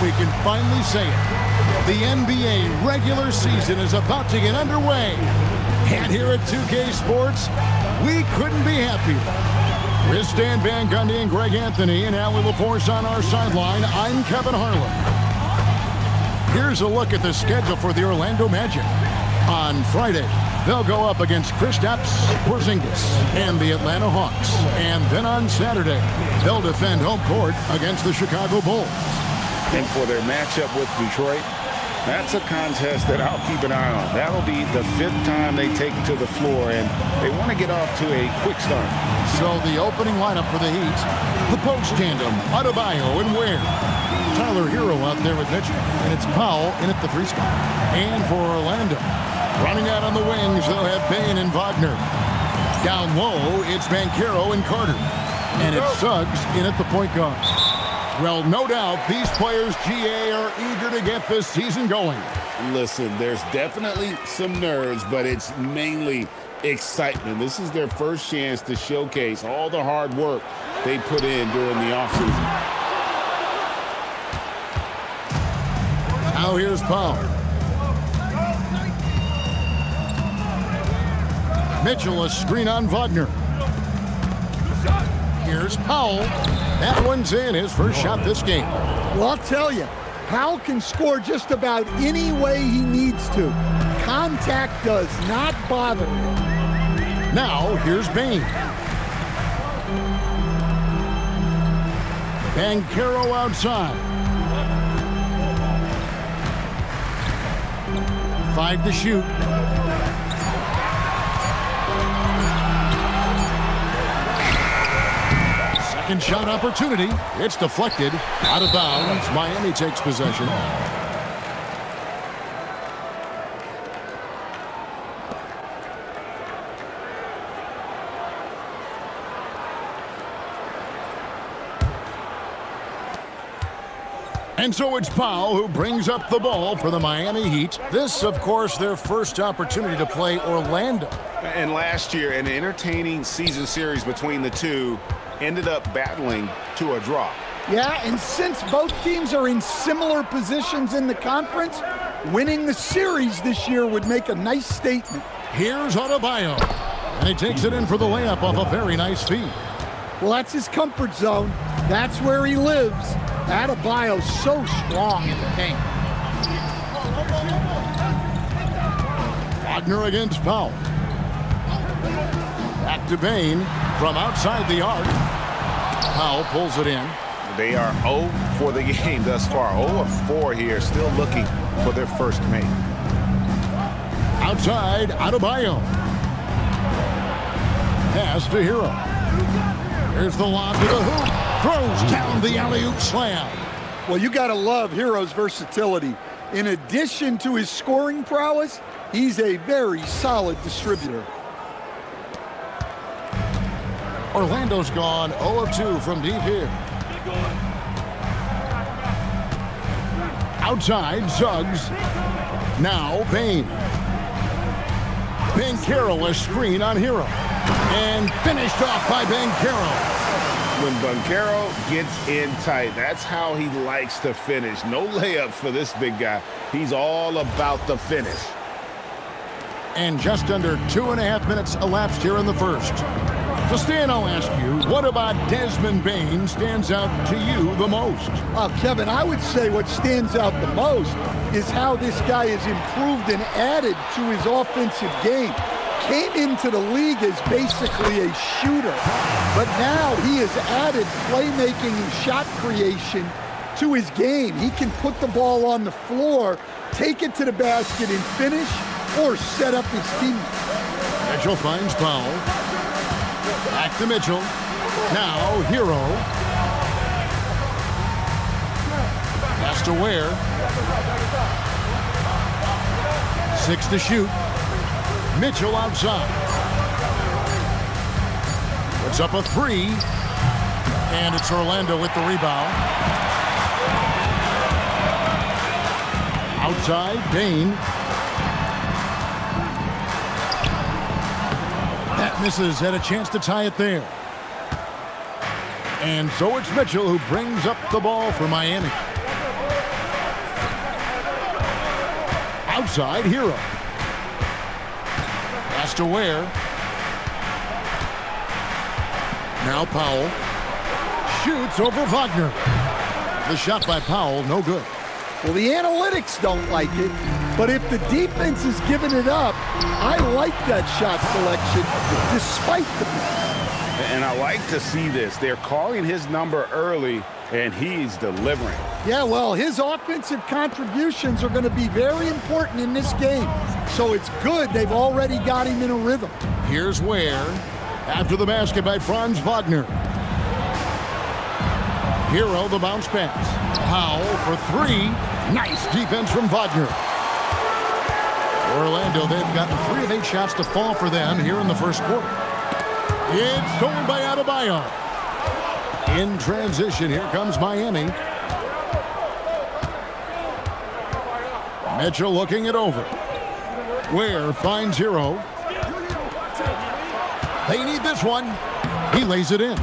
we can finally say it. The NBA regular season is about to get underway. And here at 2K Sports, we couldn't be happier. With Stan Van Gundy and Greg Anthony and Allie LaForce on our sideline, I'm Kevin Harlan. Here's a look at the schedule for the Orlando Magic. On Friday, they'll go up against Kristaps Porzingis and the Atlanta Hawks. And then on Saturday, they'll defend home court against the Chicago Bulls. And for their matchup with Detroit, that's a contest that I'll keep an eye on. That'll be the 5th time they take to the floor, and they want to get off to a quick start. So the opening lineup for the Heat, the post tandem, Adebayo and Ware. Tyler Herro out there with Mitchell, and it's Powell in at the 3 spot. And for Orlando, running out on the wings, they'll have Bane and Wagner. Down low, it's Banchero and Carter. And it's Suggs in at the point guard. Well, no doubt, these players, GA, are eager to get this season going. Listen, there's definitely some nerves, but it's mainly excitement. This is their first chance to showcase all the hard work they put in during the offseason. Now here's Powell. Mitchell, a screen on Wagner. Here's Powell. That one's in, his first shot this game. Well, I'll tell you, Powell can score just about any way he needs to. Contact does not bother him. Now, here's Bane. Banchero outside. 5 to shoot. Second shot opportunity. It's deflected. Out of bounds. Miami takes possession. And so it's Powell who brings up the ball for the Miami Heat. This, of course, their first opportunity to play Orlando. And last year, an entertaining season series between the two ended up battling to a draw. Yeah, and since both teams are in similar positions in the conference, winning the series this year would make a nice statement. Here's Adebayo. And he takes it in for the layup off a very nice feed. Well, that's his comfort zone. That's where he lives. Adebayo's so strong in the paint. Wagner against Powell. Back to Bane from outside the arc. Powell pulls it in. They are 0 for the game thus far. 0 of 4 here, still looking for their first make. Outside, Adebayo. Pass to Herro. Here's the lob to the hoop. Throws down the alley-oop slam. Well, you got to love Herro's versatility. In addition to his scoring prowess, he's a very solid distributor. Orlando's gone 0 of 2 from deep here. Outside, Suggs. Now, Bane. Banchero, a screen on Herro. And finished off by Banchero. When Banchero gets in tight, that's how he likes to finish. No layups for this big guy. He's all about the finish. And just under 2.5 minutes elapsed here in the first. So, Stan, I'll ask you, what about Desmond Bane stands out to you the most? Kevin, I would say what stands out the most is how this guy has improved and added to his offensive game. Came into the league as basically a shooter, but now he has added playmaking and shot creation to his game. He can put the ball on the floor, take it to the basket and finish, or set up his team. Mitchell finds Powell. Back to Mitchell. Now Herro. Pass to Ware. 6 to shoot. Mitchell outside. Puts up a 3. And it's Orlando with the rebound. Outside, Bane. That misses, had a chance to tie it there. And so it's Mitchell who brings up the ball for Miami. outside, Herro. Pass to Ware. Now Powell. Shoots over Wagner. The shot by Powell, no good. Well, the analytics don't like it, but if the defense is giving it up, I like that shot selection despite the... And I like to see this. They're calling his number early, and he's delivering. Yeah, well, his offensive contributions are going to be very important in this game. So it's good they've already got him in a rhythm. Here's Ware. After the basket by Franz Wagner. Herro, the bounce pass. Powell for three. Nice defense from Wagner. Orlando, they've gotten 3 of 8 shots to fall for them here in the first quarter. It's stolen by Adebayo. In transition, here comes Miami. Mitchell looking it over. Ware finds Herro. They need this one. He lays it in.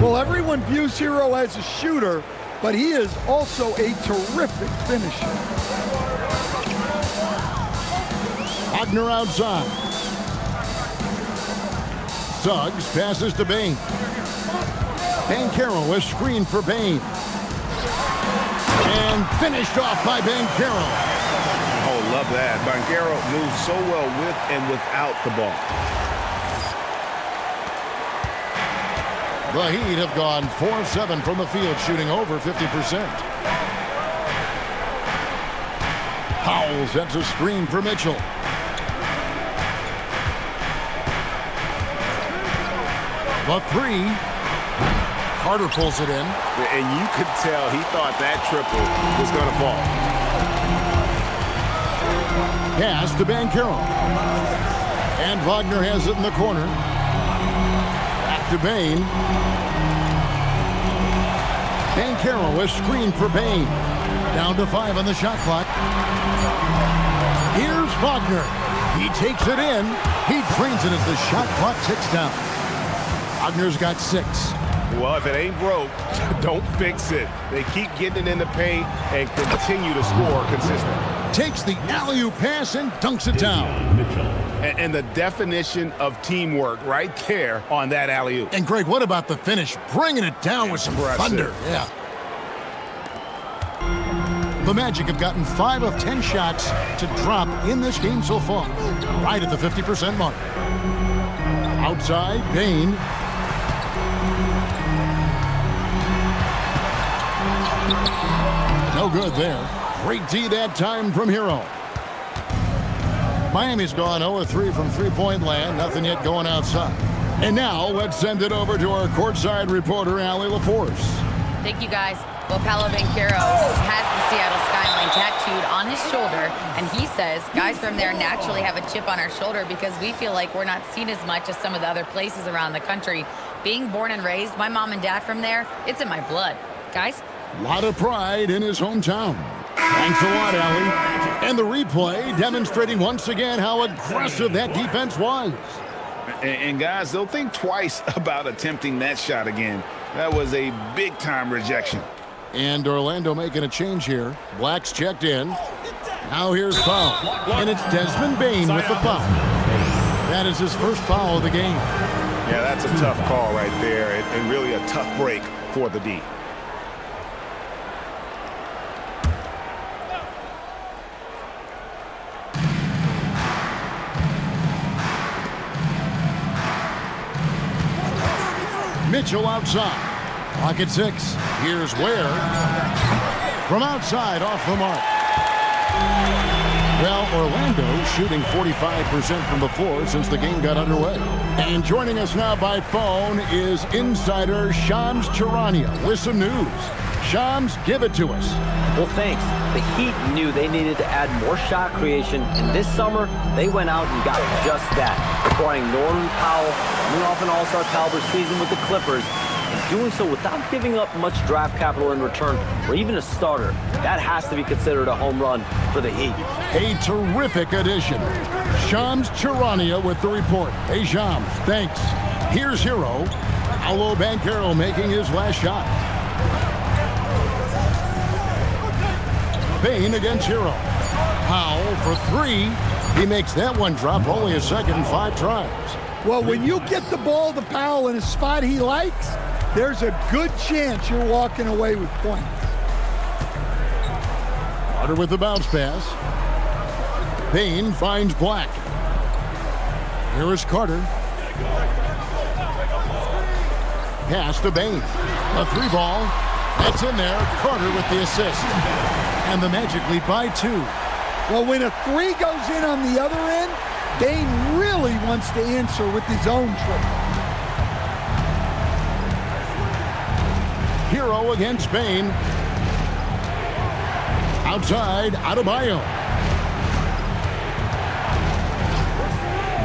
Well, everyone views Herro as a shooter, but he is also a terrific finisher. Wagner outside. Suggs passes to Bane. Banchero is screened for Bane. And finished off by Banchero. Oh, love that. Banchero moves so well with and without the ball. The Heat have gone 4-7 from the field, shooting over 50%. Powell sets a screen for Mitchell. The three. Carter pulls it in. And you could tell he thought that triple was going to fall. Pass to Banchero. And Wagner has it in the corner. Back to Bane. Banchero is screened for Bane. Down to 5 on the shot clock. Here's Wagner. He takes it in. He drains it as the shot clock ticks down. Wagner's got 6. Well, if it ain't broke, don't fix it. They keep getting it in the paint and continue to score consistently. Takes the alley-oop pass and dunks it down. And the definition of teamwork right there on that alley-oop. And Greg, what about the finish? Bringing it down with some thunder. Yeah. The Magic have gotten 5 of 10 shots to drop in this game so far. Right at the 50% mark. Outside, Bane. No good there. Great D that time from Herro. Miami's gone 0-3 from three-point land. Nothing yet going outside. And now let's send it over to our courtside reporter, Allie LaForce. Thank you, guys. Well, Paolo Banchero has the Seattle skyline tattooed on his shoulder, and he says guys from there naturally have a chip on our shoulder because we feel like we're not seen as much as some of the other places around the country. Being born and raised, my mom and dad from there, it's in my blood. Guys? A lot of pride in his hometown. Thanks a lot, Allie. And the replay demonstrating once again how aggressive that defense was. And guys, they'll think twice about attempting that shot again. That was a big-time rejection. And Orlando making a change here. Black's checked in. Now here's foul. And it's Desmond Bane with the foul. That is his first foul of the game. Yeah, that's a tough call right there, and really a tough break for the D. Mitchell outside. Clock at 6. Here's Ware. From outside, off the mark. Well, Orlando shooting 45% from the floor since the game got underway. And joining us now by phone is insider Shams Charania with some news. Shams, give it to us. Well, thanks. The Heat knew they needed to add more shot creation, and this summer, they went out and got just that, acquiring Norman Powell, coming off an all-star caliber season with the Clippers, and doing so without giving up much draft capital in return, or even a starter. That has to be considered a home run for the Heat. A terrific addition. Shams Charania with the report. Hey, Shams, thanks. Here's Herro. Paolo Banchero making his last shot. Bane against Herro. Powell for three. He makes that one drop, only a second, 5 tries. Well, when you get the ball to Powell in a spot he likes, there's a good chance you're walking away with points. Carter with the bounce pass. Bane finds Black. Here is Carter. Pass to Bane. A 3-ball. That's in there. Carter with the assist. And the Magic lead by 2. Well, when a 3 goes in on the other end, Bane really wants to answer with his own triple. Herro against Bane. Outside, Adebayo.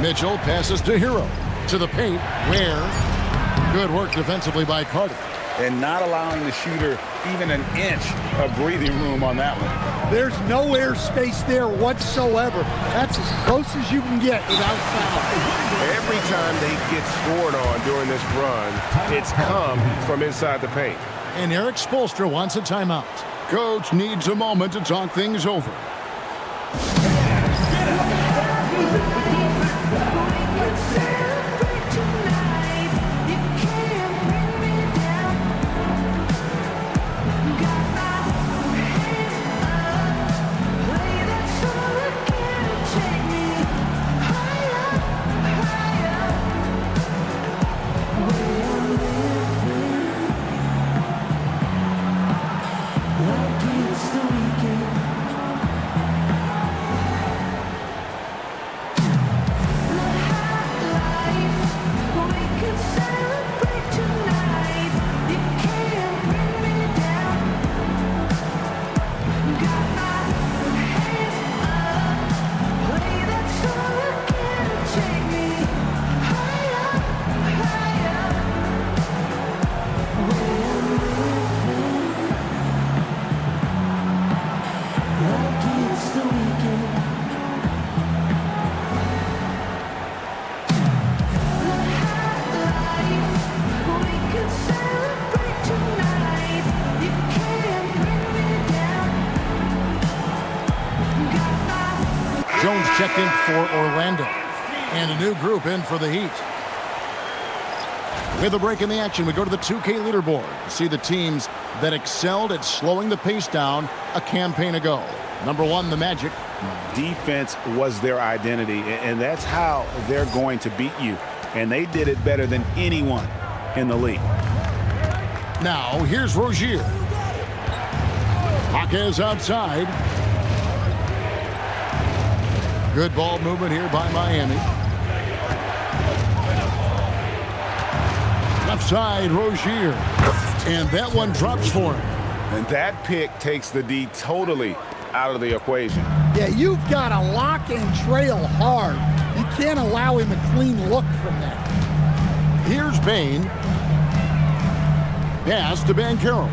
Mitchell passes to Herro. To the paint, where good work defensively by Carter. And not allowing the shooter even an inch of breathing room on that one. There's no air space there whatsoever. That's as close as you can get without foul. Every time they get scored on during this run, it's come from inside the paint. And Eric Spoelstra wants a timeout. Coach needs a moment to talk things over. Jones checked in for Orlando. And a new group in for the Heat. With a break in the action, we go to the 2K leaderboard to see the teams that excelled at slowing the pace down a campaign ago. Number 1, the Magic. Defense was their identity, and that's how they're going to beat you. And they did it better than anyone in the league. Now, here's Rozier. Jaquez outside. Good ball movement here by Miami. Left side, Rozier. And that one drops for him. And that pick takes the D totally out of the equation. Yeah, you've got to lock and trail hard. You can't allow him a clean look from that. Here's Bane. Pass to Banchero.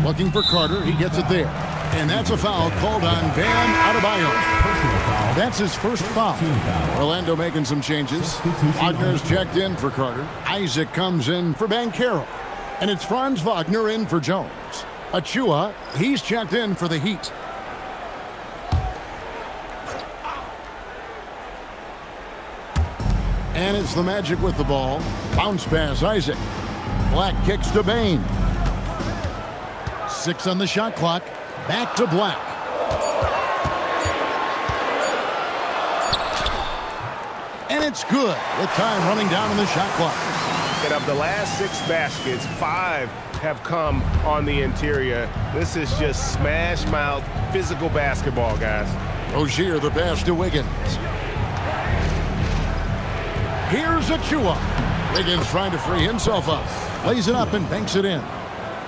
Looking for Carter. He gets it there. And that's a foul called on Bam Adebayo. That's his first foul. Orlando making some changes. Wagner's checked in for Carter. Isaac comes in for Banchero. And it's Franz Wagner in for Jones. Achua, he's checked in for the Heat. And it's the Magic with the ball. Bounce pass, Isaac. Black kicks to Bane. 6 on the shot clock. Back to Black. And it's good with time running down on the shot clock. And of the last 6 baskets, 5 have come on the interior. This is just smash mouth physical basketball, guys. Rozier, the pass to Wiggins. Here's Achua. Wiggins trying to free himself up. Lays it up and banks it in.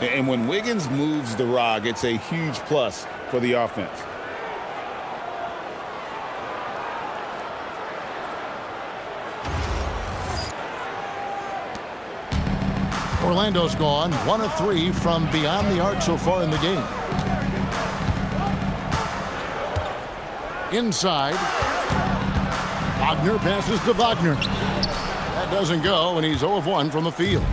And when Wiggins moves the rock, it's a huge plus for the offense. Orlando's gone 1 of 3 from beyond the arc so far in the game. Inside. Wagner passes to Wagner. That doesn't go, and he's 0 of 1 from the field.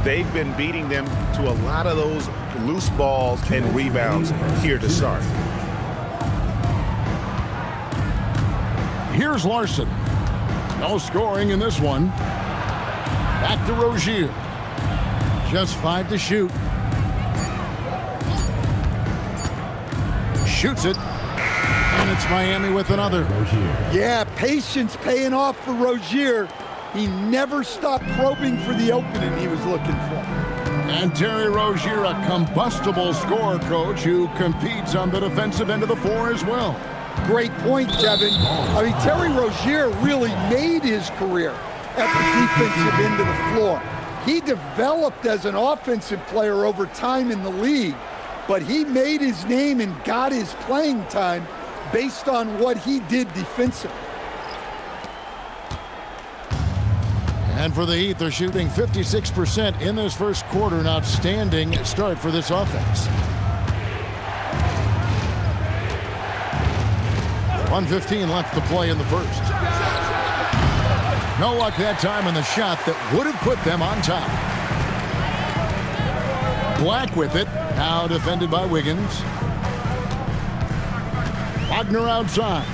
They've been beating them to a lot of those loose balls and rebounds here to start. Here's Larson. No scoring in this one. Back to Rozier. Just 5 to shoot. Shoots it. And it's Miami with another. Yeah, patience paying off for Rozier. He never stopped probing for the opening he was looking for. And Terry Rozier, a combustible scorer coach who competes on the defensive end of the floor as well. Great point, Kevin. I mean, Terry Rozier really made his career at the defensive end of the floor. He developed as an offensive player over time in the league, but he made his name and got his playing time based on what he did defensively. And for the Heat, they're shooting 56% in this first quarter. An outstanding start for this offense. 1:15 left to play in the first. No luck that time in the shot that would have put them on top. Black with it. Now defended by Wiggins. Wagner outside.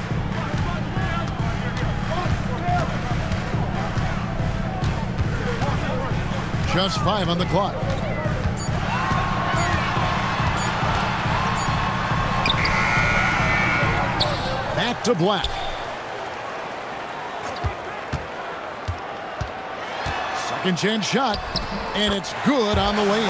Just 5 on the clock. Back to Black. Second chance shot, and it's good on the way in.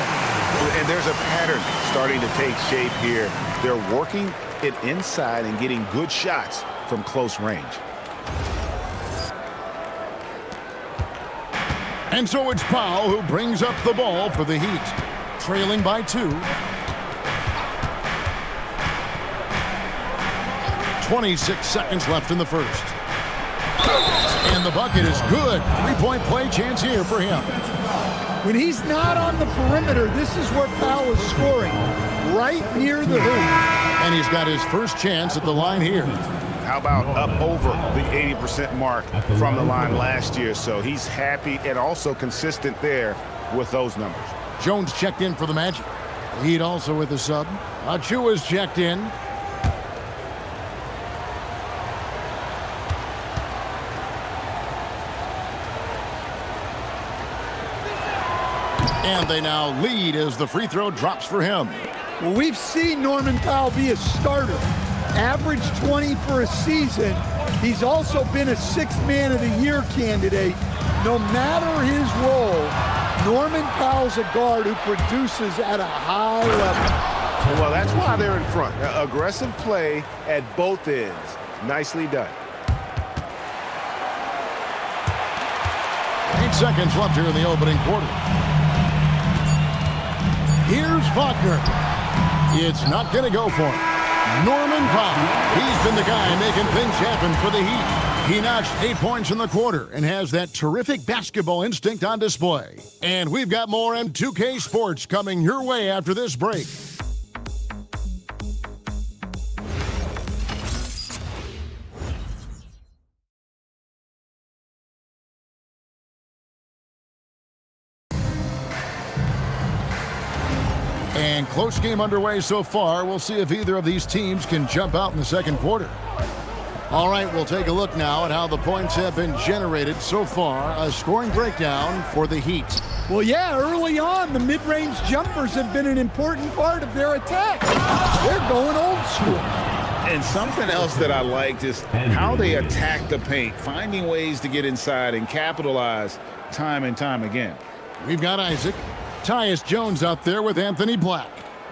And there's a pattern starting to take shape here. They're working it inside and getting good shots from close range. And so it's Powell who brings up the ball for the Heat. Trailing by 2. 26 seconds left in the first. And the bucket is good. 3-point play chance here for him. When he's not on the perimeter, this is where Powell is scoring, right near the hoop. And he's got his first chance at the line here. How about up over the 80% mark from the line last year? So he's happy and also consistent there with those numbers. Jones checked in for the Magic. Heat also with a sub. Achua's checked in. And they now lead as the free throw drops for him. Well, we've seen Norman Powell be a starter. Average 20 for a season. He's also been a 6th Man of the Year candidate. No matter his role, Norman Powell's a guard who produces at a high level. Well, that's why they're in front. Aggressive play at both ends. Nicely done. 8 seconds left here in the opening quarter. Here's Wagner. It's not going to go for him. Norman Powell. He's been the guy making things happen for the Heat. He notched 8 points in the quarter and has that terrific basketball instinct on display. And we've got more M2K Sports coming your way after this break. And close game underway so far. We'll see if either of these teams can jump out in the second quarter. All right, we'll take a look now at how the points have been generated so far. A scoring breakdown for the Heat. Well, yeah, early on, the mid-range jumpers have been an important part of their attack. They're going old school. And something else that I liked is how they attack the paint, finding ways to get inside and capitalize time and time again. We've got Isaac. Tyus Jones out there with Anthony Black.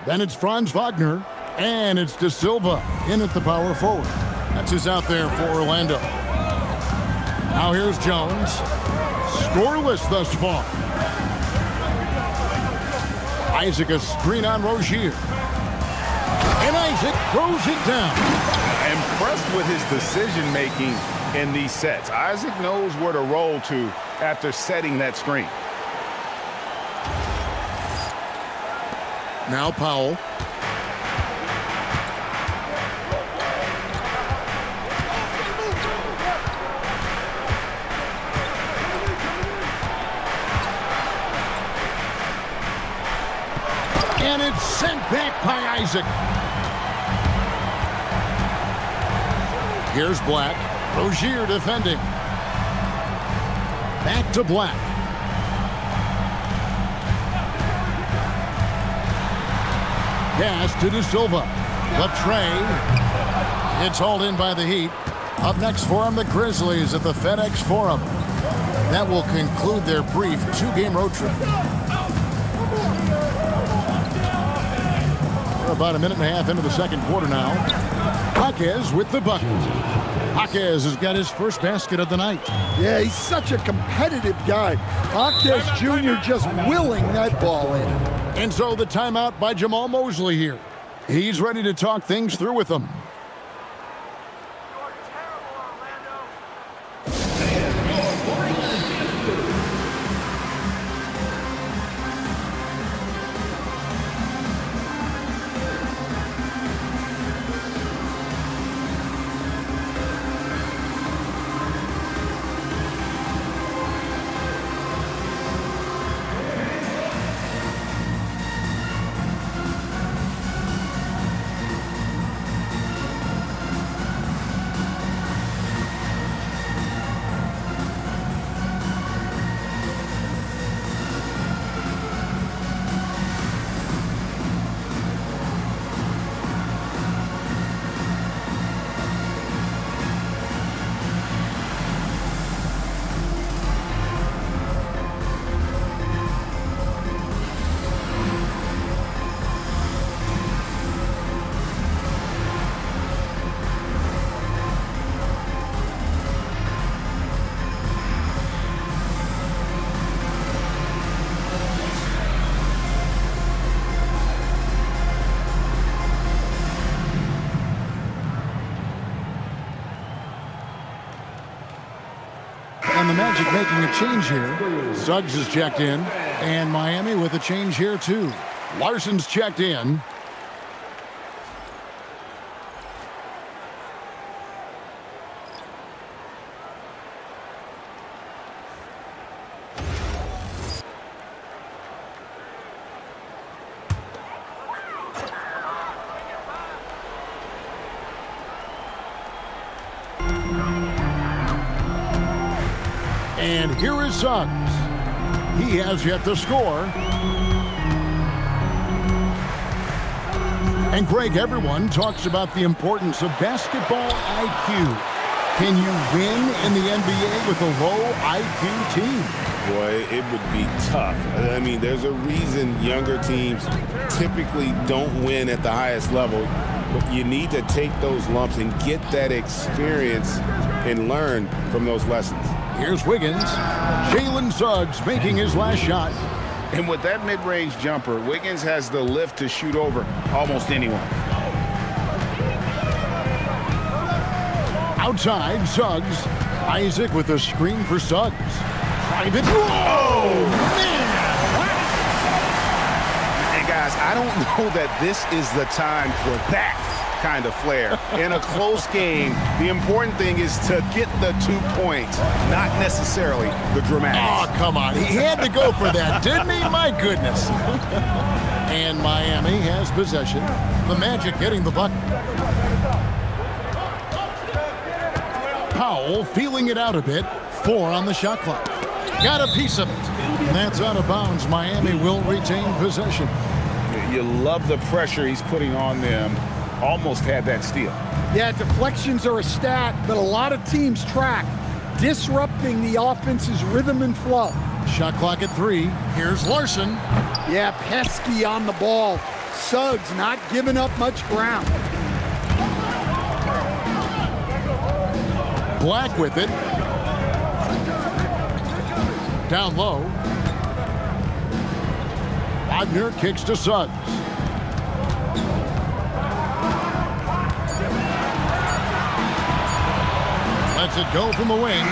Then it's Franz Wagner. And it's De Silva in at the power forward. That's who's out there for Orlando. Now here's Jones. Scoreless thus far. Isaac a screen on Rozier. And Isaac throws it down. Impressed with his decision-making in these sets. Isaac knows where to roll to after setting that screen. Now Powell. And it's sent back by Isaac. Here's Black. Rozier defending. Back to Black. Pass to De Silva. The tray. It's hauled in by the Heat. Up next for them, the Grizzlies at the FedEx Forum. That will conclude their brief 2-game road trip. We're about a minute and a half into the second quarter now. Jaquez with the bucket. Jaquez has got his first basket of the night. Yeah, he's such a competitive guy. Jaquez Jr. just willing that ball in. And so the timeout by Jamal Mosley here. He's ready to talk things through with them. And the Magic making a change here. Suggs is checked in. And Miami with a change here, too. Larson's checked in. And here is Suggs. He has yet to score. And Greg, everyone talks about the importance of basketball IQ. Can you win in the NBA with a low IQ team? Boy, it would be tough. I mean, there's a reason younger teams typically don't win at the highest level. But you need to take those lumps and get that experience and learn from those lessons. Here's Wiggins. Jalen Suggs making his last shot. And with that mid-range jumper, Wiggins has the lift to shoot over almost anyone. Outside, Suggs. Isaac with a screen for Suggs. Private. Oh, man! And guys, I don't know that this is the time for that kind of flair. In a close game, the important thing is to get the 2 points, not necessarily the dramatics. Oh, come on. He had to go for that, didn't he? My goodness. And Miami has possession. The Magic getting the bucket. Powell feeling it out a bit. 4 on the shot clock. Got a piece of it. And that's out of bounds. Miami will retain possession. You love the pressure he's putting on them. Almost had that steal. Yeah, deflections are a stat that a lot of teams track, disrupting the offense's rhythm and flow. Shot clock at 3. Here's Larson. Yeah, pesky on the ball. Suggs not giving up much ground. Black with it. Down low. Wagner kicks to Suggs. Lets it go from the wing.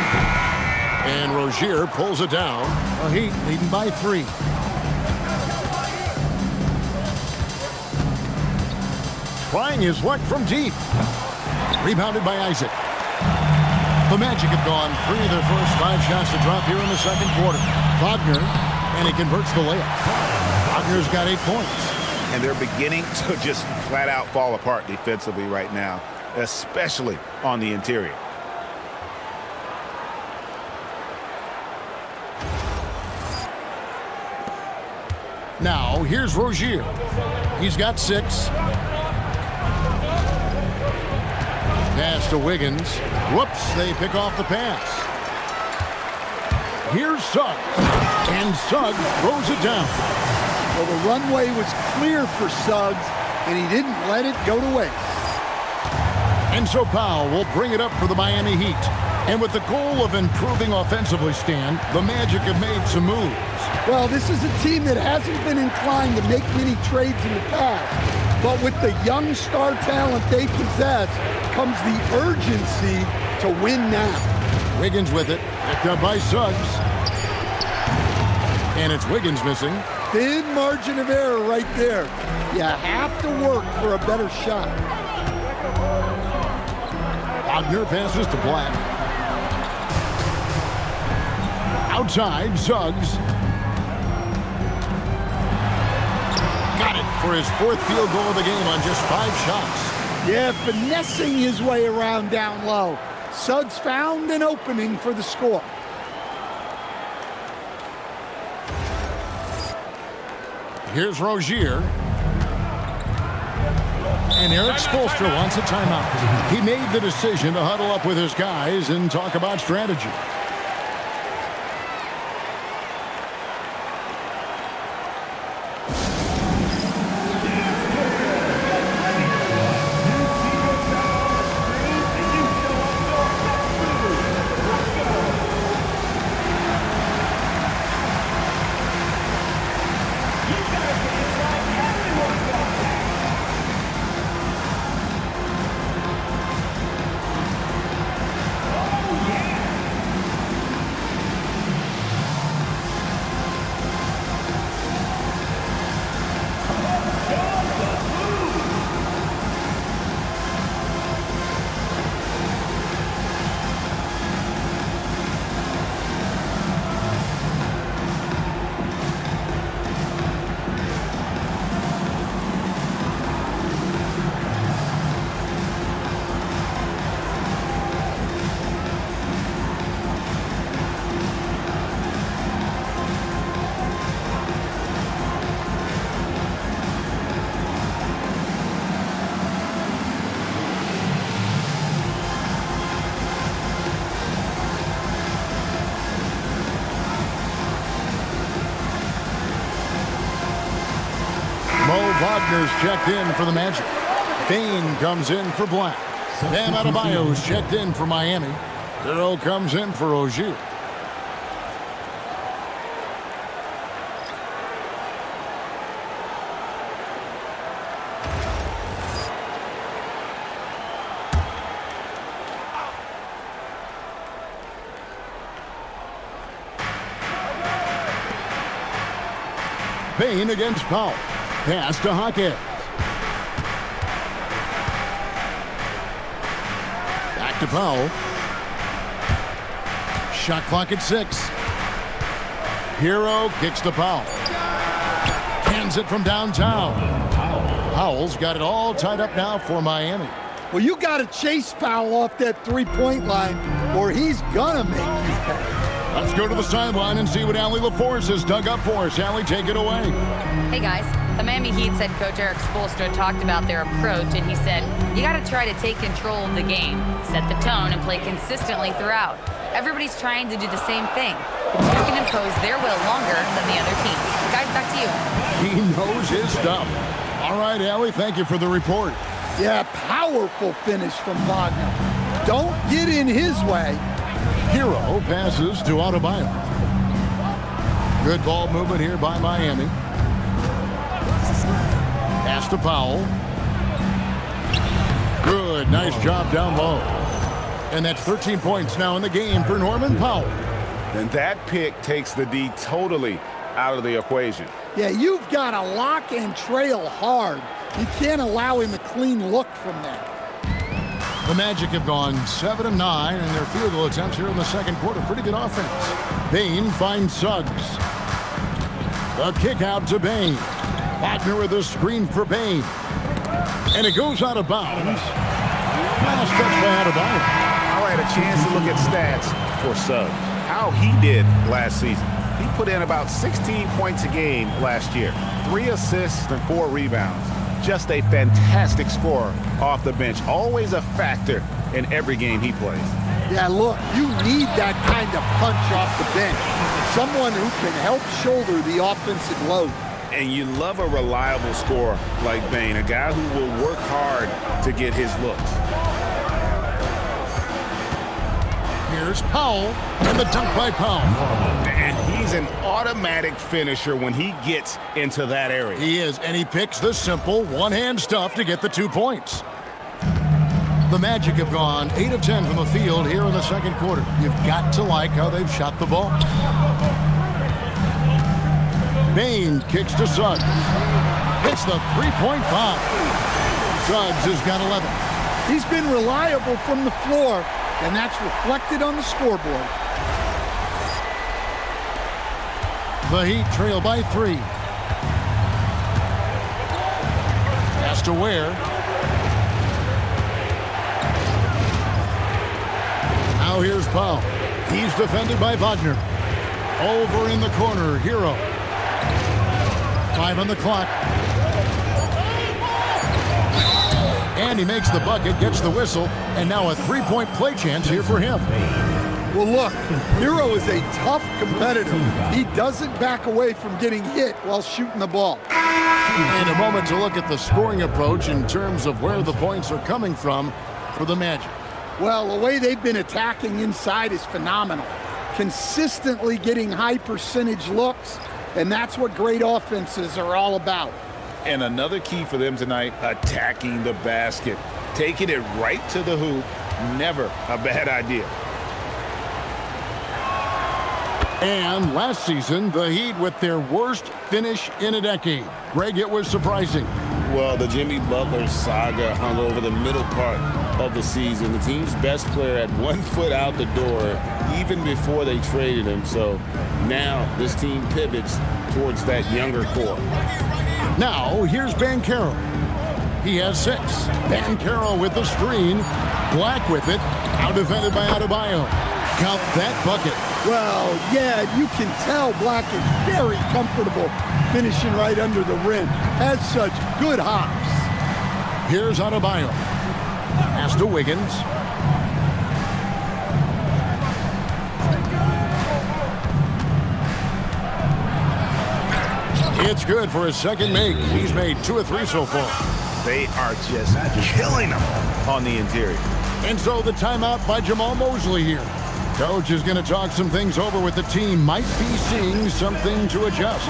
And Rozier pulls it down. The Heat leading by 3. Trying his luck from deep. Rebounded by Isaac. The Magic have gone 3 of their first 5 shots to drop here in the second quarter. Wagner, and he converts the layup. Wagner's got 8 points. And they're beginning to just flat out fall apart defensively right now, especially on the interior. Now, here's Rozier. He's got 6. Pass to Wiggins. Whoops, they pick off the pass. Here's Suggs. And Suggs throws it down. Well, the runway was clear for Suggs, and he didn't let it go to waste. And so Powell will bring it up for the Miami Heat. And with the goal of improving offensively, Stan, the Magic have made some moves. Well, this is a team that hasn't been inclined to make many trades in the past. But with the young star talent they possess comes the urgency to win now. Wiggins with it. Picked up by Suggs. And it's Wiggins missing. Thin margin of error right there. You have to work for a better shot. Wagner passes to Black. Outside, Suggs. Got it for his 4th field goal of the game on just 5 shots. Yeah, finessing his way around down low. Suggs found an opening for the score. Here's Rozier. And Eric Spoelstra wants a timeout. He made the decision to huddle up with his guys and talk about strategy. Wagner's checked in for the Magic. Bane comes in for Black. Bam Adebayo's checked in for Miami. Herro comes in for Rozier. Bane against Powell. Pass to Hawkins. Back to Powell. Shot clock at 6. Herro kicks to Powell. Hands it from downtown. Powell's got it all tied up now for Miami. Well, you got to chase Powell off that three-point line, or he's gonna make you pay. Let's go to the sideline and see what Allie LaForce has dug up for us. Allie, take it away. Hey, guys. The Miami Heat's head coach Eric Spoelstra talked about their approach, and he said, you got to try to take control of the game, set the tone, and play consistently throughout. Everybody's trying to do the same thing. The team can impose their will longer than the other team. Guys, back to you. He knows his stuff. All right, Allie, thank you for the report. Yeah, powerful finish from Wagner. Don't get in his way. Herro passes to Adebayo. Good ball movement here by Miami. Pass to Powell. Good, nice job down low. And that's 13 points now in the game for Norman Powell. And that pick takes the D totally out of the equation. Yeah, you've got to lock and trail hard. You can't allow him a clean look from that. The Magic have gone 7 of 9 in their field goal attempts here in the second quarter. Pretty good offense. Bane finds Suggs. The kick out to Bane. Wagner with a screen for Bane. And it goes out of bounds. Last touch by Adebayo. I had a chance to look at stats for Suggs. How he did last season. He put in about 16 points a game last year, 3 assists and 4 rebounds. Just a fantastic scorer off the bench, always a factor in every game he plays. Yeah, look, you need that kind of punch off the bench. Someone who can help shoulder the offensive load. And you love a reliable scorer like Bane, a guy who will work hard to get his looks. Here's Powell, and the dunk by Powell. And he's an automatic finisher when he gets into that area. He is, and he picks the simple one-hand stuff to get the 2 points. The Magic have gone 8 of 10 from the field here in the second quarter. You've got to like how they've shot the ball. Bane kicks to Suggs. Hits the three-point bomb. Suggs has got 11. He's been reliable from the floor, and that's reflected on the scoreboard. The Heat trail by 3. Pass to Ware. Now here's Powell. He's defended by Wagner. Over in the corner, Herro. 5 on the clock. And he makes the bucket, gets the whistle, and now a three-point play chance here for him. Well, look, Herro is a tough competitor. He doesn't back away from getting hit while shooting the ball. And a moment to look at the scoring approach in terms of where the points are coming from for the Magic. Well, the way they've been attacking inside is phenomenal. Consistently getting high percentage looks, and that's what great offenses are all about. And another key for them tonight, attacking the basket. Taking it right to the hoop, never a bad idea. And last season, the Heat with their worst finish in a decade. Greg, it was surprising. Well, the Jimmy Butler saga hung over the middle part of the season. The team's best player had 1 foot out the door even before they traded him. So now this team pivots towards that younger core. Now, here's Banchero. He has 6. Banchero with the screen. Black with it. Out defended by Adebayo. Count that bucket. Well, yeah, you can tell Black is very comfortable finishing right under the rim. Has such good hops. Here's Adebayo. Pass to Wiggins. It's good for his second make. He's made 2 of 3 so far. They are just killing them on the interior. And so the timeout by Jamal Mosley here. Coach is going to talk some things over with the team. Might be seeing something to adjust.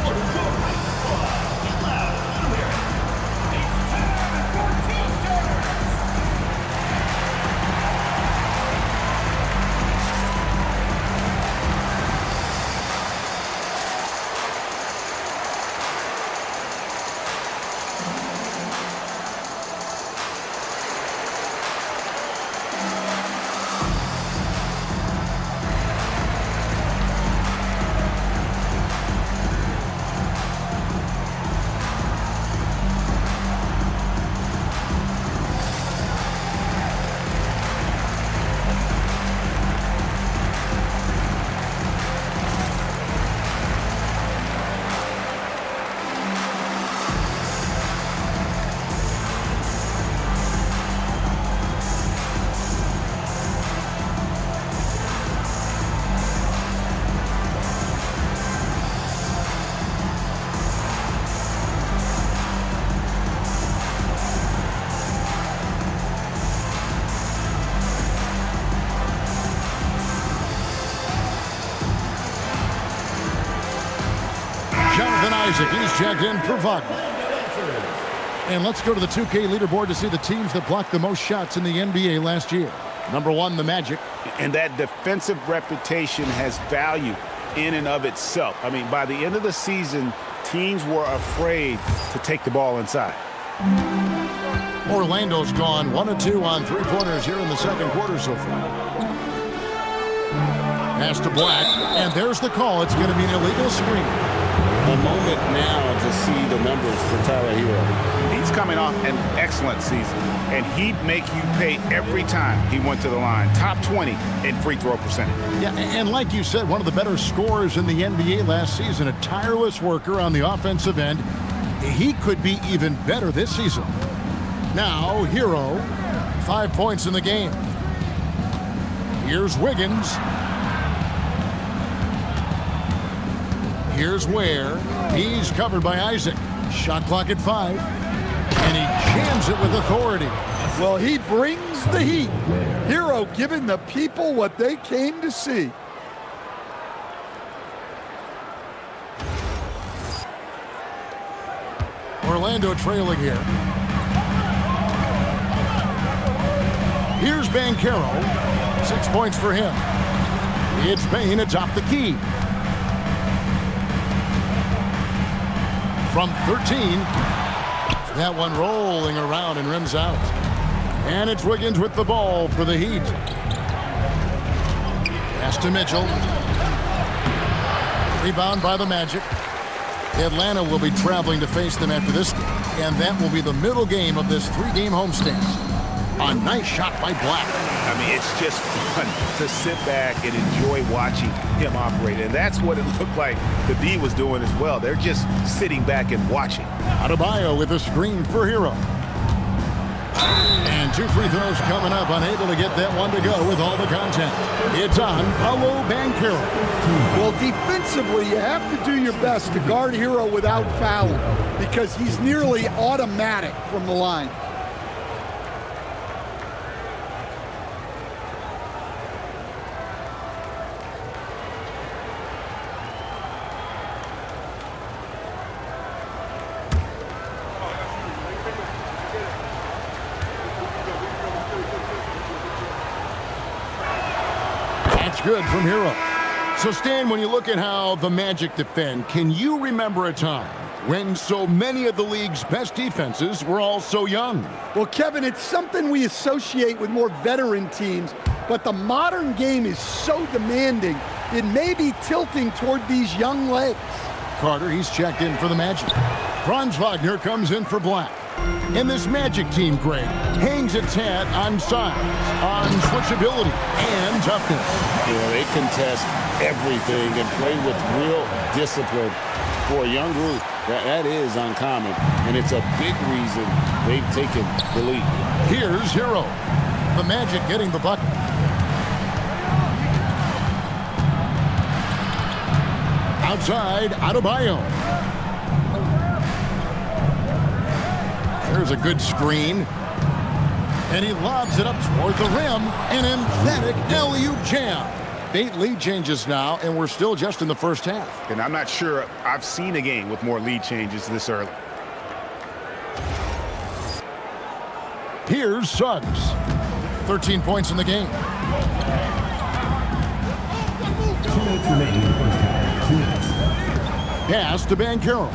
He's checked in for Wagner. And let's go to the 2K leaderboard to see the teams that blocked the most shots in the NBA last year. Number 1, the Magic. And that defensive reputation has value in and of itself. I mean, by the end of the season, teams were afraid to take the ball inside. Orlando's gone 1 of 2 on 3-pointers here in the second quarter so far. Pass to Black, and there's the call. It's going to be an illegal screen. A moment now to see the numbers for Tyler Herro. He's coming off an excellent season, and he'd make you pay every time he went to the line. Top 20 in free throw percentage. Yeah, and like you said, one of the better scorers in the NBA last season, a tireless worker on the offensive end. He could be even better this season. Now, Herro, 5 points in the game. Here's Wiggins. Here's Ware. He's covered by Isaac. Shot clock at 5. And he jams it with authority. Well, he brings the heat. Herro giving the people what they came to see. Orlando trailing here. Here's Banchero. 6 points for him. It's Bane atop the key. From 13. That one rolling around and rims out. And it's Wiggins with the ball for the Heat. Pass to Mitchell. Rebound by the Magic. Atlanta will be traveling to face them after this game, and that will be the middle game of this 3-game homestand. A nice shot by Black. I mean, it's just fun to sit back and enjoy watching him operate, and that's what it looked like the D was doing as well. They're just sitting back and watching. Adebayo with a screen for Herro. And 2 free throws coming up, unable to get that one to go with all the contact. It's on Paolo Banchero. Well, defensively, you have to do your best to guard Herro without fouling because he's nearly automatic from the line. That's good from Herro. So, Stan, when you look at how the Magic defend, can you remember a time when so many of the league's best defenses were all so young? Well, Kevin, it's something we associate with more veteran teams, but the modern game is so demanding, it may be tilting toward these young legs. Carter, he's checked in for the Magic. Franz Wagner comes in for Black. And this Magic team, Greg, hangs its hat on size, on switchability, and toughness. You know, they contest everything and play with real discipline. For a young group, that is uncommon, and it's a big reason they've taken the lead. Here's Herro. The Magic getting the bucket. Outside, Adebayo. There's a good screen. And he lobs it up toward the rim. An emphatic alley-oop jam. 8 lead changes now, and we're still just in the first half. And I'm not sure I've seen a game with more lead changes this early. Here's Suggs. 13 points in the game. 2 minutes remaining in the first half. 2 minutes. Pass to Banchero.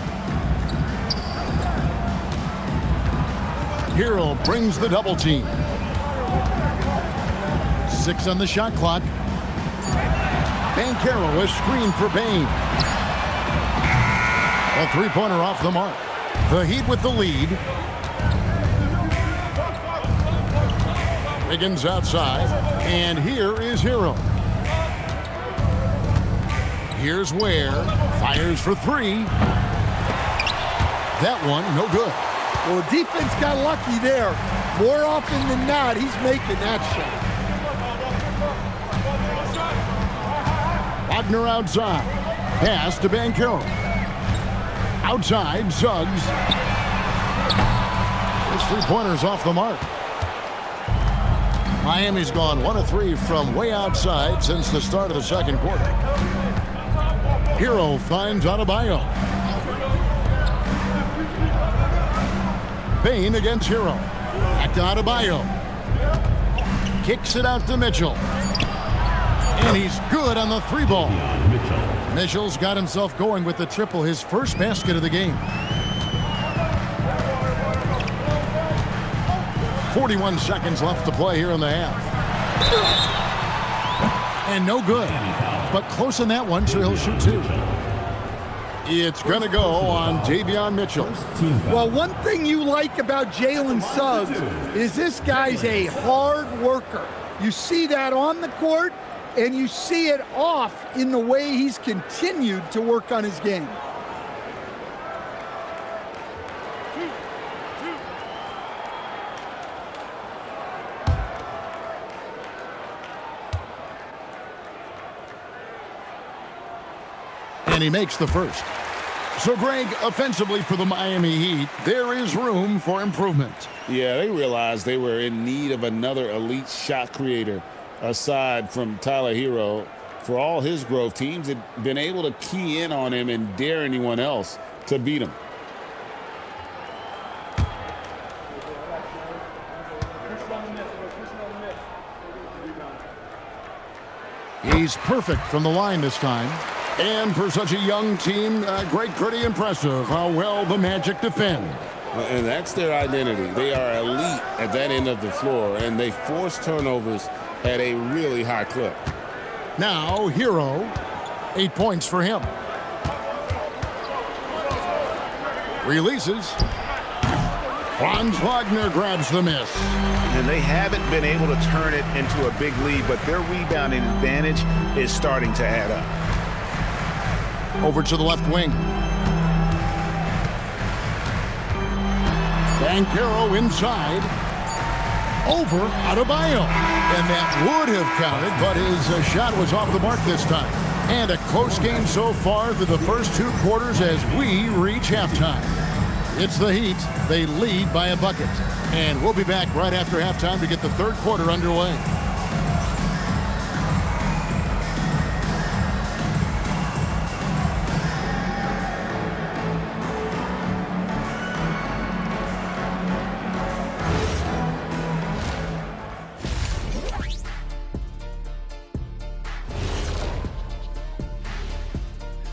Herro brings the double team. 6 on the shot clock. Banchero, a screen for Bane. A 3-pointer off the mark. The Heat with the lead. Wiggins outside. And here is Herro. Here's Ware. Fires for 3. That one, no good. Well, the defense got lucky there. More often than not, he's making that shot. Wagner outside. Pass to Banchero. Outside, Suggs. His 3-pointer's off the mark. Miami's gone 1 of 3 from way outside since the start of the second quarter. Herro finds Adebayo. Bane against Herro. Back to Adebayo. Kicks it out to Mitchell. And he's good on the 3-ball. Mitchell's got himself going with the triple, his first basket of the game. 41 seconds left to play here in the half. And no good. But close on that one, so he'll shoot 2. It's going to go on Davion Mitchell. Well, one thing you like about Jalen Suggs is this guy's a hard worker. You see that on the court, and you see it off in the way he's continued to work on his game. And he makes the first. So, Greg, offensively for the Miami Heat, there is room for improvement. Yeah, they realized they were in need of another elite shot creator aside from Tyler Herro. For all his growth, teams had been able to key in on him and dare anyone else to beat him. He's perfect from the line this time. And for such a young team, Greg, pretty impressive how well the Magic defend. And that's their identity. They are elite at that end of the floor, and they force turnovers at a really high clip. Now, Herro, 8 points for him. Releases. Franz Wagner grabs the miss. And they haven't been able to turn it into a big lead, but their rebounding advantage is starting to add up. Over to the left wing. Banchero inside. Over Adebayo. And that would have counted, but his shot was off the mark this time. And a close game so far through the first 2 quarters as we reach halftime. It's the Heat. They lead by a bucket. And we'll be back right after halftime to get the third quarter underway.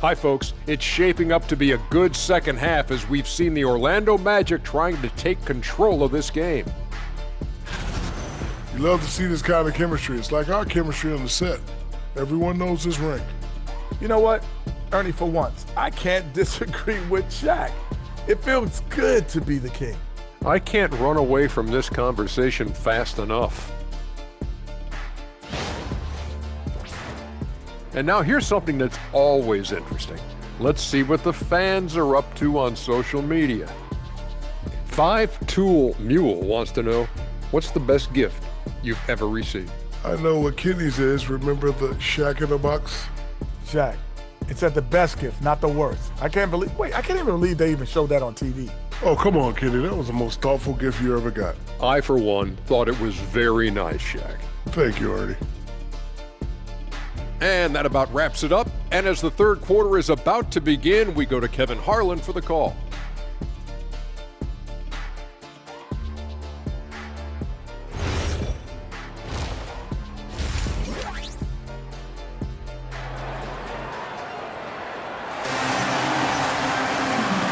Hi folks, it's shaping up to be a good second half as we've seen the Orlando Magic trying to take control of this game. You love to see this kind of chemistry. It's like our chemistry on the set. Everyone knows this ring. You know what, Ernie, for once, I can't disagree with Shaq. It feels good to be the king. I can't run away from this conversation fast enough. And now here's something that's always interesting. Let's see what the fans are up to on social media. 5-Tool Mule wants to know, what's the best gift you've ever received? I know what Kenny's is. Remember the Shaq in the box? Shaq, it said the best gift, not the worst. I can't even believe they even showed that on TV. Oh, come on, Kenny. That was the most thoughtful gift you ever got. I, for one, thought it was very nice, Shaq. Thank you, Ernie. And that about wraps it up. And as the third quarter is about to begin, we go to Kevin Harlan for the call.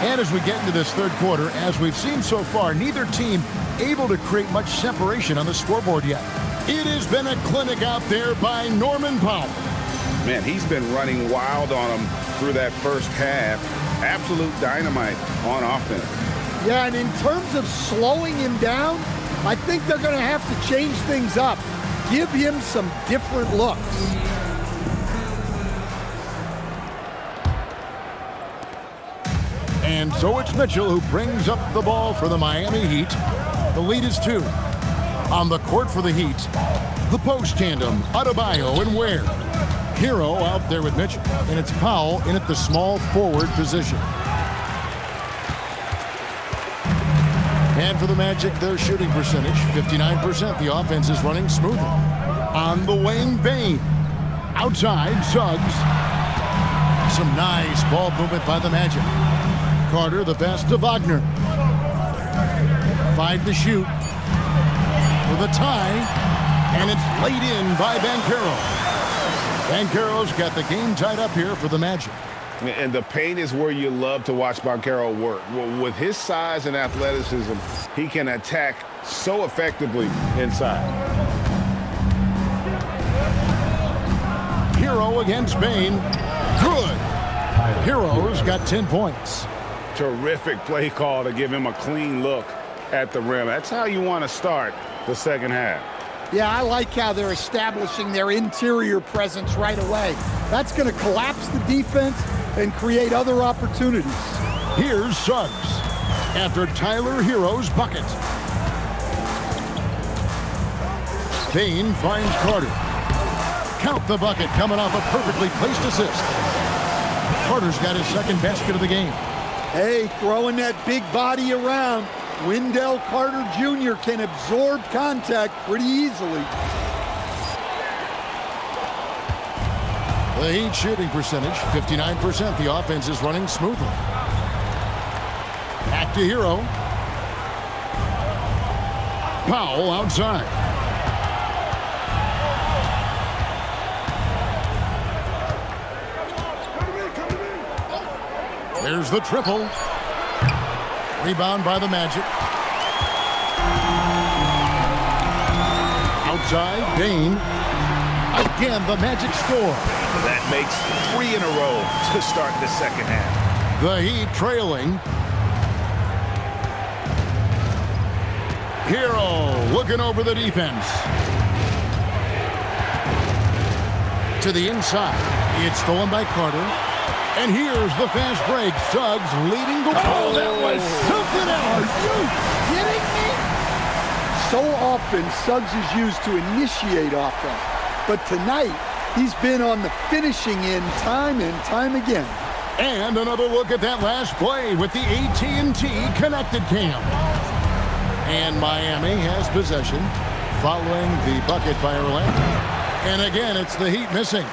And as we get into this third quarter, as we've seen so far, neither team able to create much separation on the scoreboard yet. It has been a clinic out there by Norman Powell. Man, he's been running wild on them through that first half. Absolute dynamite on offense. Yeah, and in terms of slowing him down, I think they're going to have to change things up. Give him some different looks. And so it's Mitchell who brings up the ball for the Miami Heat. The lead is 2. On the court for the Heat, the post tandem, Adebayo and Ware. Herro out there with Mitchell, and it's Powell in at the small forward position. And for the Magic, their shooting percentage, 59%. The offense is running smoothly. On the wing, Bane. Outside, Suggs. Some nice ball movement by the Magic. Carter, the pass to Wagner. 5 to shoot. For the tie, and it's laid in by Banchero. Banchero's got the game tied up here for the Magic. And the paint is where you love to watch Banchero work. With his size and athleticism, he can attack so effectively inside. Herro against Bane. Good. Herro's got 10 points. Terrific play call to give him a clean look at the rim. That's how you want to start the second half. Yeah, I like how they're establishing their interior presence right away. That's going to collapse the defense and create other opportunities. Here's Suggs after Tyler Herro's bucket. Bane finds Carter. Count the bucket coming off a perfectly placed assist. Carter's got his second basket of the game. Hey, throwing that big body around. Wendell Carter Jr. can absorb contact pretty easily. The Heat shooting percentage, 59%. The offense is running smoothly. Back to Herro. Powell outside. There's the triple. Rebound by the Magic. Outside, Bane. Again, the Magic score. That makes 3 in a row to start the second half. The Heat trailing. Herro looking over the defense. To the inside. It's stolen by Carter. And here's the fast break. Suggs leading the ball. Oh, that was something else. Are you kidding me? So often, Suggs is used to initiate offense. But tonight, he's been on the finishing end time and time again. And another look at that last play with the AT&T connected cam. And Miami has possession following the bucket by Orlando. And again, it's the Heat missing.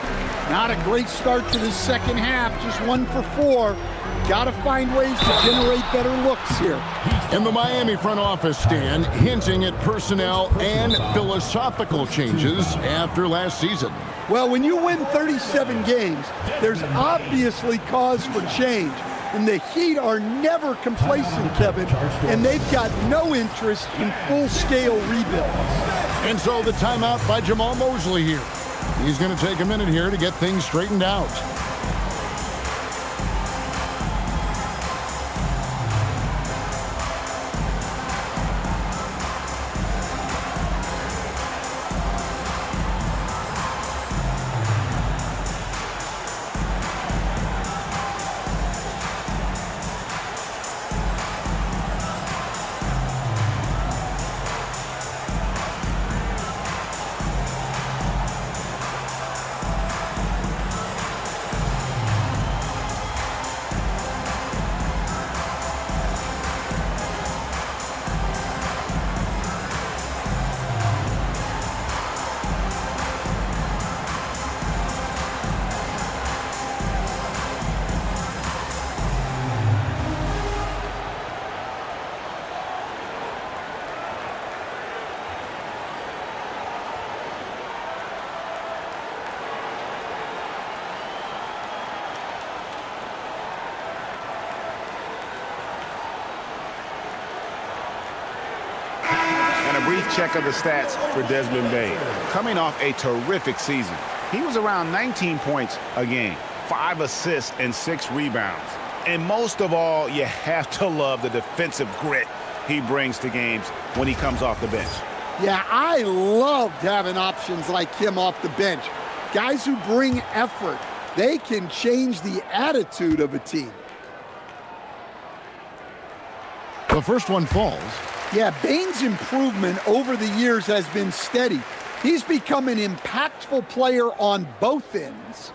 Not a great start to the second half, just 1 for 4. Got to find ways to generate better looks here. And the Miami front office, Stan, hinting at personnel and philosophical changes after last season. Well, when you win 37 games, there's obviously cause for change. And the Heat are never complacent, Kevin, and they've got no interest in full-scale rebuilds. And so the timeout by Jamal Mosley here. He's going to take a minute here to get things straightened out. Brief check of the stats for Desmond Bane. Coming off a terrific season, he was around 19 points a game, 5 assists and 6 rebounds. And most of all, you have to love the defensive grit he brings to games when he comes off the bench. Yeah, I loved having options like him off the bench. Guys who bring effort. They can change the attitude of a team. The first one falls. Yeah, Bane's improvement over the years has been steady. He's become an impactful player on both ends.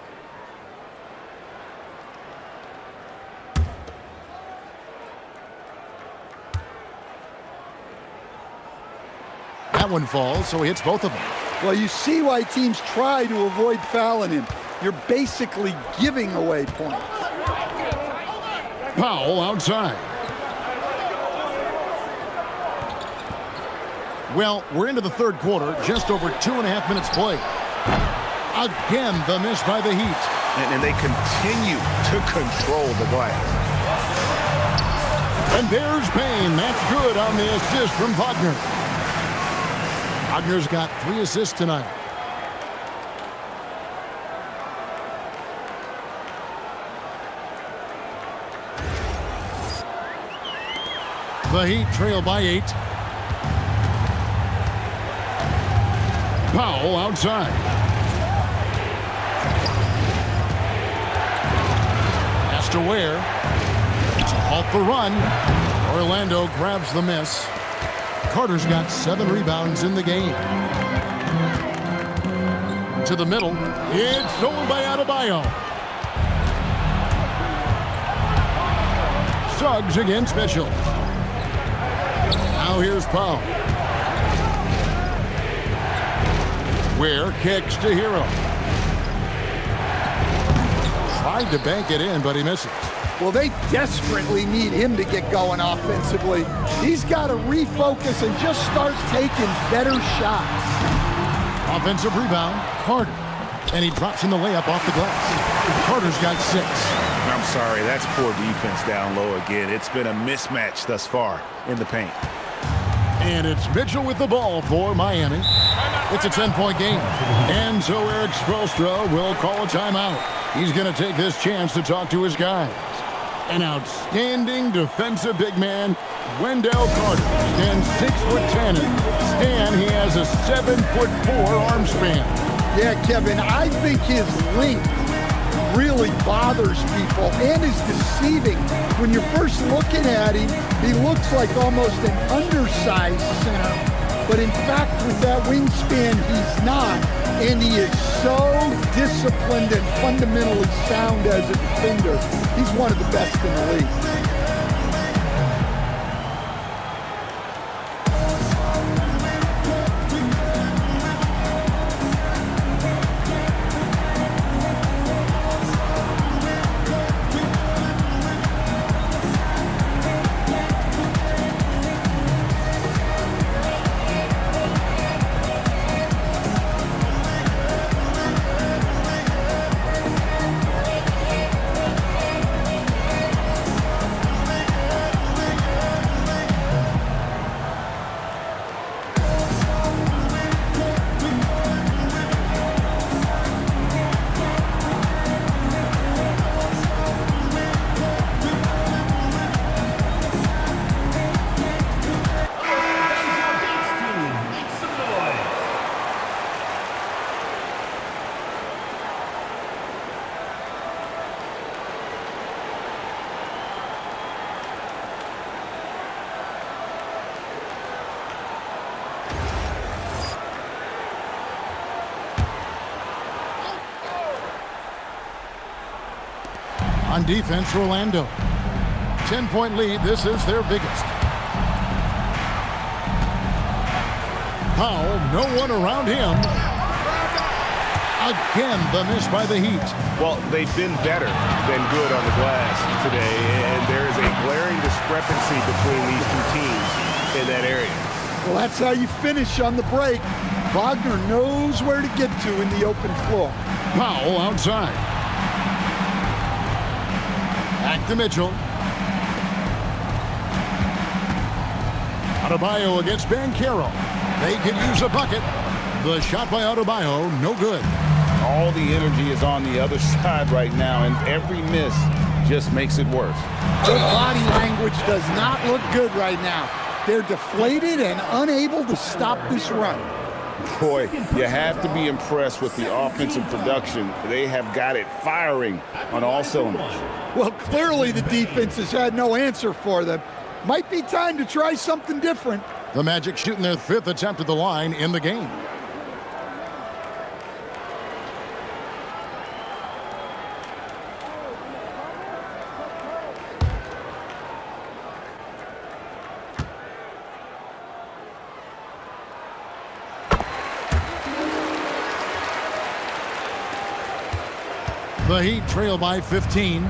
That one falls, so he hits both of them. Well, you see why teams try to avoid fouling him. You're basically giving away points. Powell outside. Well, we're into the third quarter, just over 2.5 minutes played. Again, the miss by the Heat. And they continue to control the glass. And there's Bane. That's good on the assist from Wagner. Wagner's got 3 assists tonight. The Heat trail by 8. Powell outside. Has to Ware. To halt the run. Orlando grabs the miss. Carter's got 7 rebounds in the game. To the middle. It's stolen by Adebayo. Suggs against Mitchell. Now here's Powell. Ware kicks to Herro. Tried to bank it in, but he misses. Well, they desperately need him to get going offensively. He's got to refocus and just start taking better shots. Offensive rebound, Carter. And he drops in the layup off the glass. Carter's got 6. I'm sorry, that's poor defense down low again. It's been a mismatch thus far in the paint. And it's Mitchell with the ball for Miami. It's a 10-point game. And so Eric Spoelstra will call a timeout. He's going to take this chance to talk to his guys. An outstanding defensive big man, Wendell Carter, stands 6'10", and he has a 7'4" arm span. Yeah, Kevin, I think his length really bothers people and is deceiving. When you're first looking at him, he looks like almost an undersized center. But in fact, with that wingspan, he's not. And he is so disciplined and fundamentally sound as a defender. He's one of the best in the league. On defense, Orlando. 10-point lead. This is their biggest. Powell, no one around him. Again, the miss by the Heat. Well, they've been better than good on the glass today, and there is a glaring discrepancy between these two teams in that area. Well, that's how you finish on the break. Wagner knows where to get to in the open floor. Powell outside. Back to Mitchell. Adebayo against Banchero. They could use a bucket. The shot by Adebayo, no good. All the energy is on the other side right now, and every miss just makes it worse. Their body language does not look good right now. They're deflated and unable to stop this run. Boy, you have to be impressed with the offensive production. They have got it firing on all cylinders. Well, clearly the defense has had no answer for them. Might be time to try something different. The Magic shooting their 5th attempt at the line in the game. The Heat trail by 15.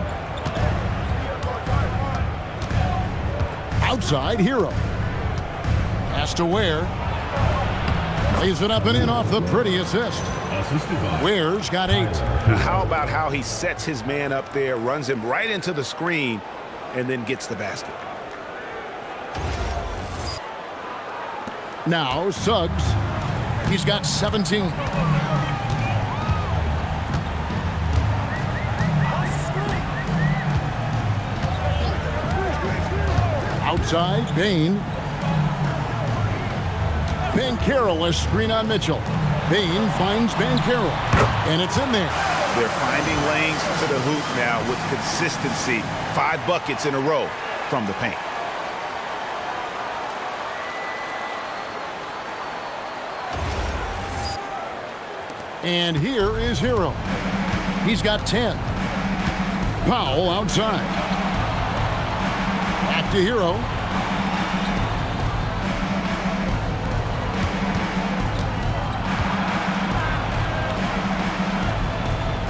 Outside, Herro. Has to Ware. Lays it up and in off the pretty assist. Ware's got 8. Now, how about how he sets his man up there, runs him right into the screen, and then gets the basket. Now Suggs. He's got 17. Outside, Bane. Banchero, a screen on Mitchell. Bane finds Banchero, and it's in there. They're finding lanes to the hoop now with consistency. 5 buckets in a row from the paint. And here is Herro. He's got 10. Powell outside. Back to Herro.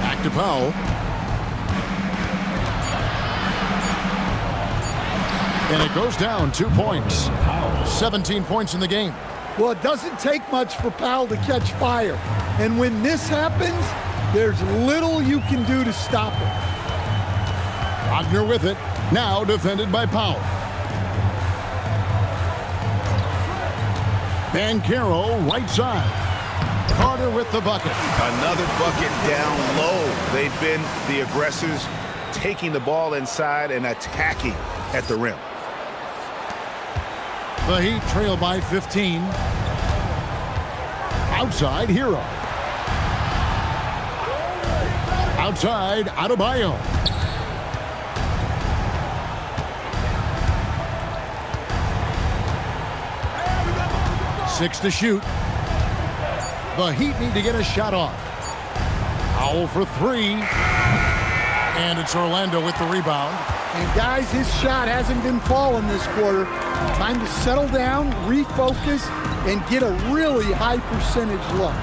Back to Powell. And it goes down 2 points. 17 points in the game. Well, it doesn't take much for Powell to catch fire. And when this happens, there's little you can do to stop it. Wagner with it. Now defended by Powell. Banchero right side. Carter with the bucket. Another bucket down low. They've been the aggressors, taking the ball inside and attacking at the rim. The Heat trail by 15. Outside, Herro. Outside, Adebayo. Six to shoot. The Heat need to get a shot off. Powell for 3. And it's Orlando with the rebound. And guys, his shot hasn't been falling this quarter. Time to settle down, refocus, and get a really high percentage look.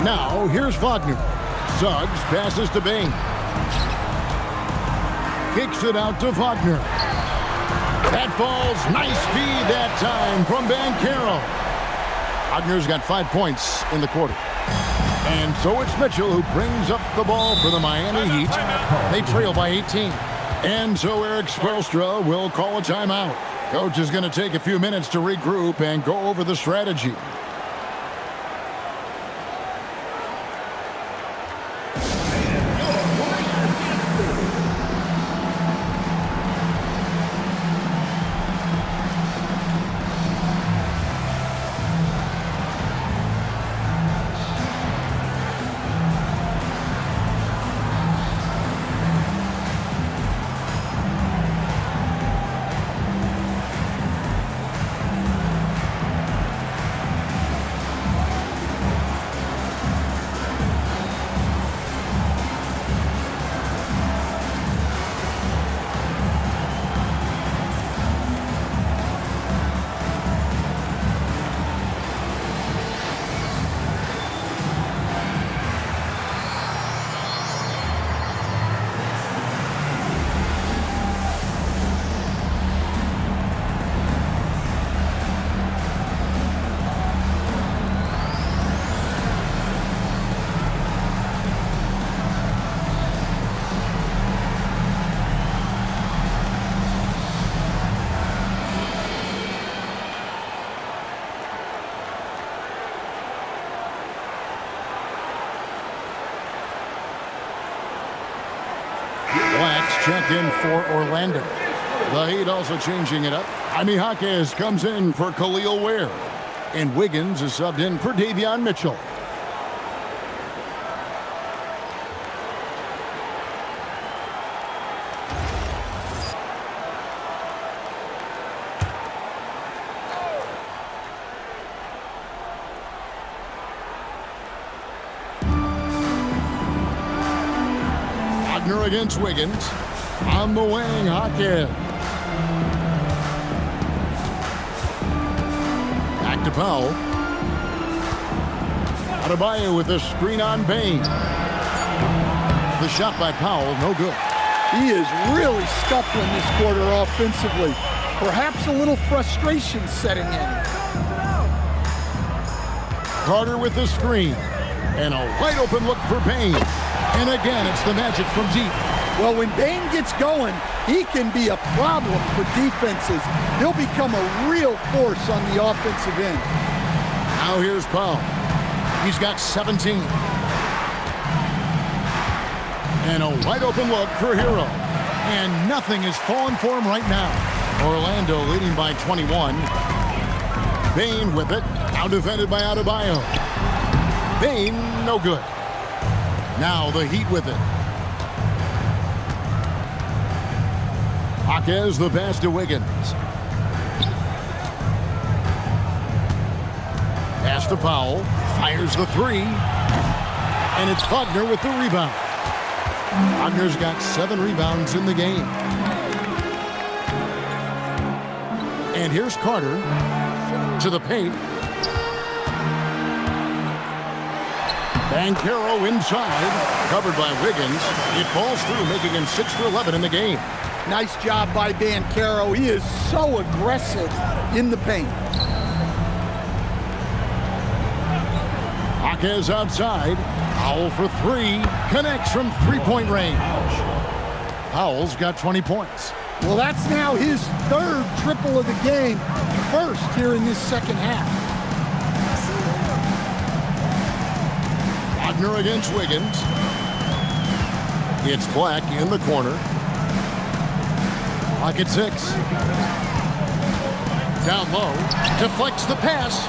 Now, here's Wagner. Suggs passes to Bane. Kicks it out to Wagner. That falls. Nice feed that time from Banchero. Wagner's got 5 points in the quarter. And so it's Mitchell who brings up the ball for the Miami Heat. They trail by 18. And so Eric Spoelstra will call a timeout. Coach is going to take a few minutes to regroup and go over the strategy. Checked in for Orlando. The Heat also changing it up. Jaime Jaquez comes in for Khalil Ware. And Wiggins is subbed in for Davion Mitchell. Wagner against Wiggins. On the wing, Jaquez. Back to Powell. Adebayo with a screen on Bane. The shot by Powell, no good. He is really scuffling this quarter offensively. Perhaps a little frustration setting in. Carter with the screen. And a wide open look for Bane. And again, it's the Magic from deep. Well, when Bane gets going, he can be a problem for defenses. He'll become a real force on the offensive end. Now here's Powell. He's got 17. And a wide open look for Herro. And nothing is falling for him right now. Orlando leading by 21. Bane with it. Now defended by Adebayo. Bane, no good. Now the Heat with it. Jaquez the pass to Wiggins. Pass to Powell. Fires the three. And it's Wagner with the rebound. Wagner's got 7 rebounds in the game. And here's Carter to the paint. Banchero inside, covered by Wiggins. It falls through, making him 6 for 11 in the game. Nice job by Banchero. He is so aggressive in the paint. Jaquez outside. Powell for 3. Connects from three-point range. Powell's got 20 points. Well, that's now his 3rd triple of the game. First here in this second half. Wagner against Wiggins. It's Black in the corner. Clock at 6. Down low. Deflects the pass.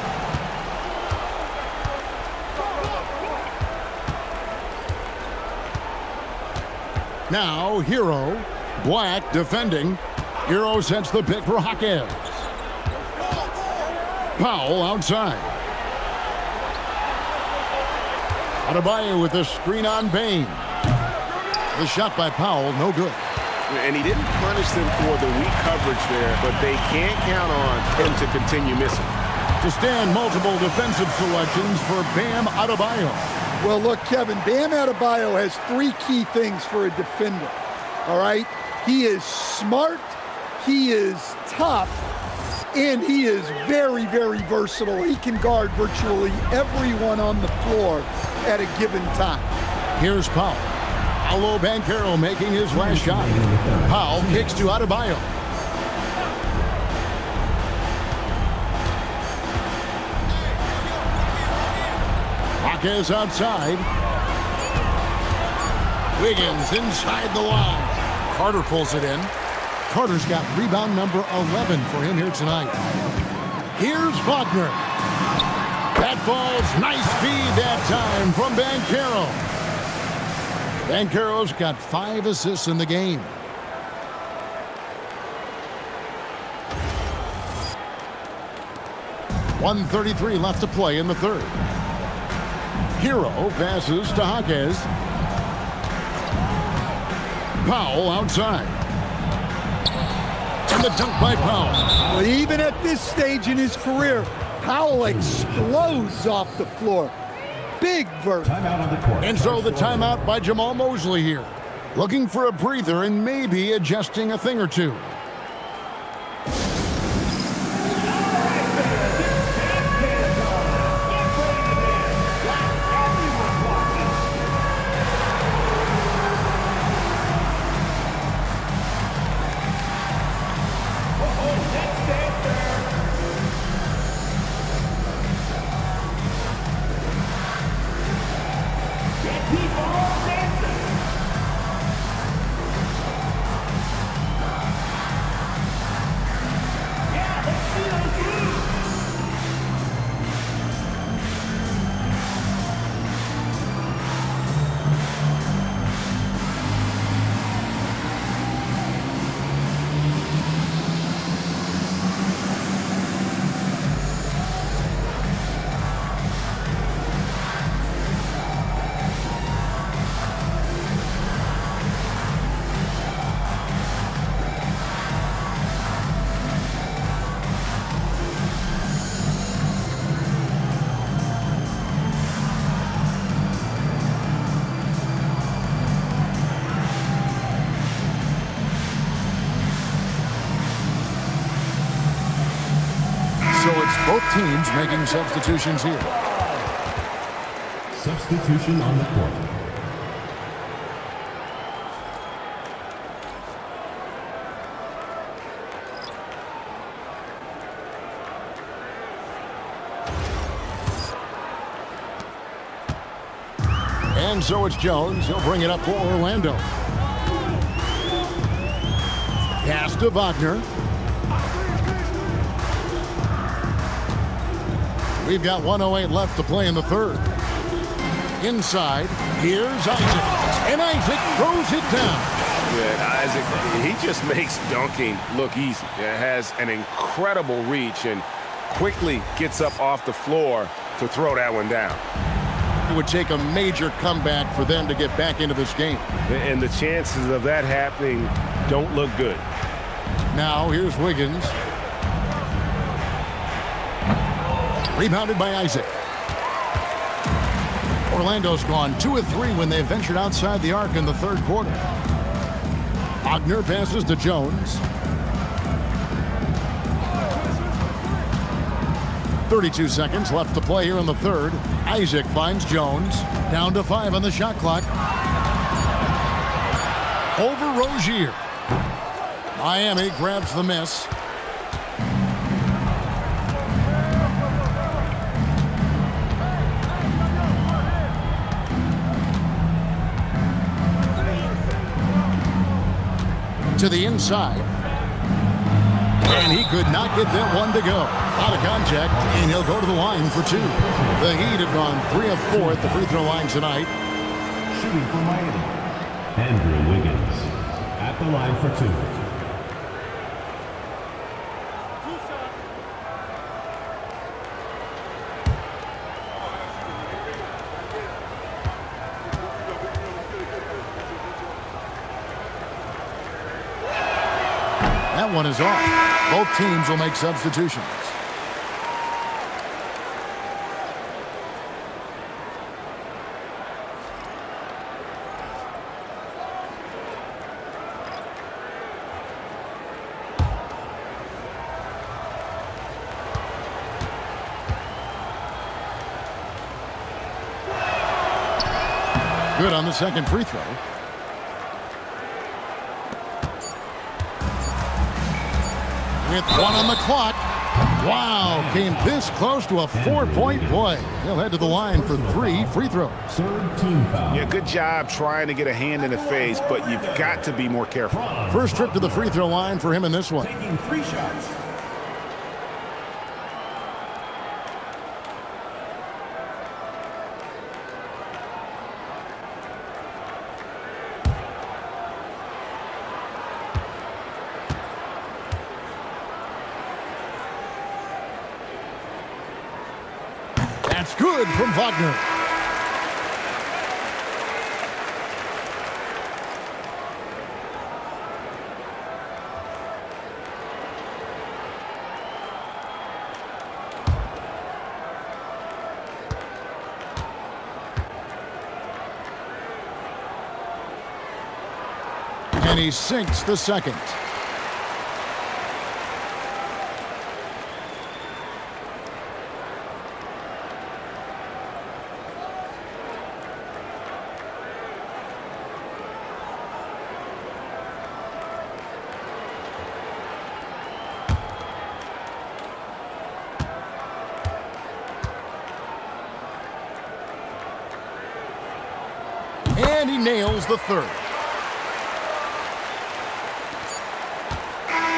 Now Herro. Black defending. Herro sets the pick for Jaquez. Powell outside. Adebayo with the screen on Bane. The shot by Powell, no good. And he didn't punish them for the weak coverage there, but they can't count on him to continue missing. To stand, multiple defensive selections for Bam Adebayo. Well, look, Kevin, Bam Adebayo has 3 key things for a defender, all right? He is smart, he is tough, and he is very, very versatile. He can guard virtually everyone on the floor at a given time. Here's Powell. Paolo Banchero making his last shot. Powell kicks to Adebayo. Jaquez outside. Wiggins inside the line. Carter pulls it in. Carter's got rebound number 11 for him here tonight. Here's Wagner. That falls. Nice feed that time from Banchero. Banchero's got 5 assists in the game. .133 left to play in the 3rd. Herro passes to Jaquez. Powell outside. And the dunk by Powell. Well, even at this stage in his career, Powell explodes off the floor. Big verse. And so the timeout by Jamal Mosley here. Looking for a breather and maybe adjusting a thing or two. So it's both teams making substitutions here. Substitution on the court. And so it's Jones. He'll bring it up for Orlando. Pass to Wagner. We've got 1:08 left to play in the third. Inside, here's Isaac. And Isaac throws it down. Yeah, Isaac, he just makes dunking look easy. It has an incredible reach and quickly gets up off the floor to throw that one down. It would take a major comeback for them to get back into this game. And the chances of that happening don't look good. Now, here's Wiggins. Rebounded by Isaac. Orlando's gone 2 of 3 when they ventured outside the arc in the third quarter. Wagner passes to Jones. 32 seconds left to play here in the third. Isaac finds Jones. Down to 5 on the shot clock. Over Rozier. Miami grabs the miss. To the inside. And he could not get that one to go. Out of contact, and he'll go to the line for 2. The Heat have gone 3 of 4 at the free throw line tonight. Shooting for Miami, Andrew Wiggins at the line for 2. That one is off. Both teams will make substitutions. Good on the second free throw. With 1 on the clock. Wow, came this close to a 4-point play. He'll head to the line for 3 free throws. Third team foul. Yeah, good job trying to get a hand in the face, but you've got to be more careful. First trip to the free throw line for him in this one. Taking 3 shots. That's good from Wagner. And he sinks the second. And he nails the third.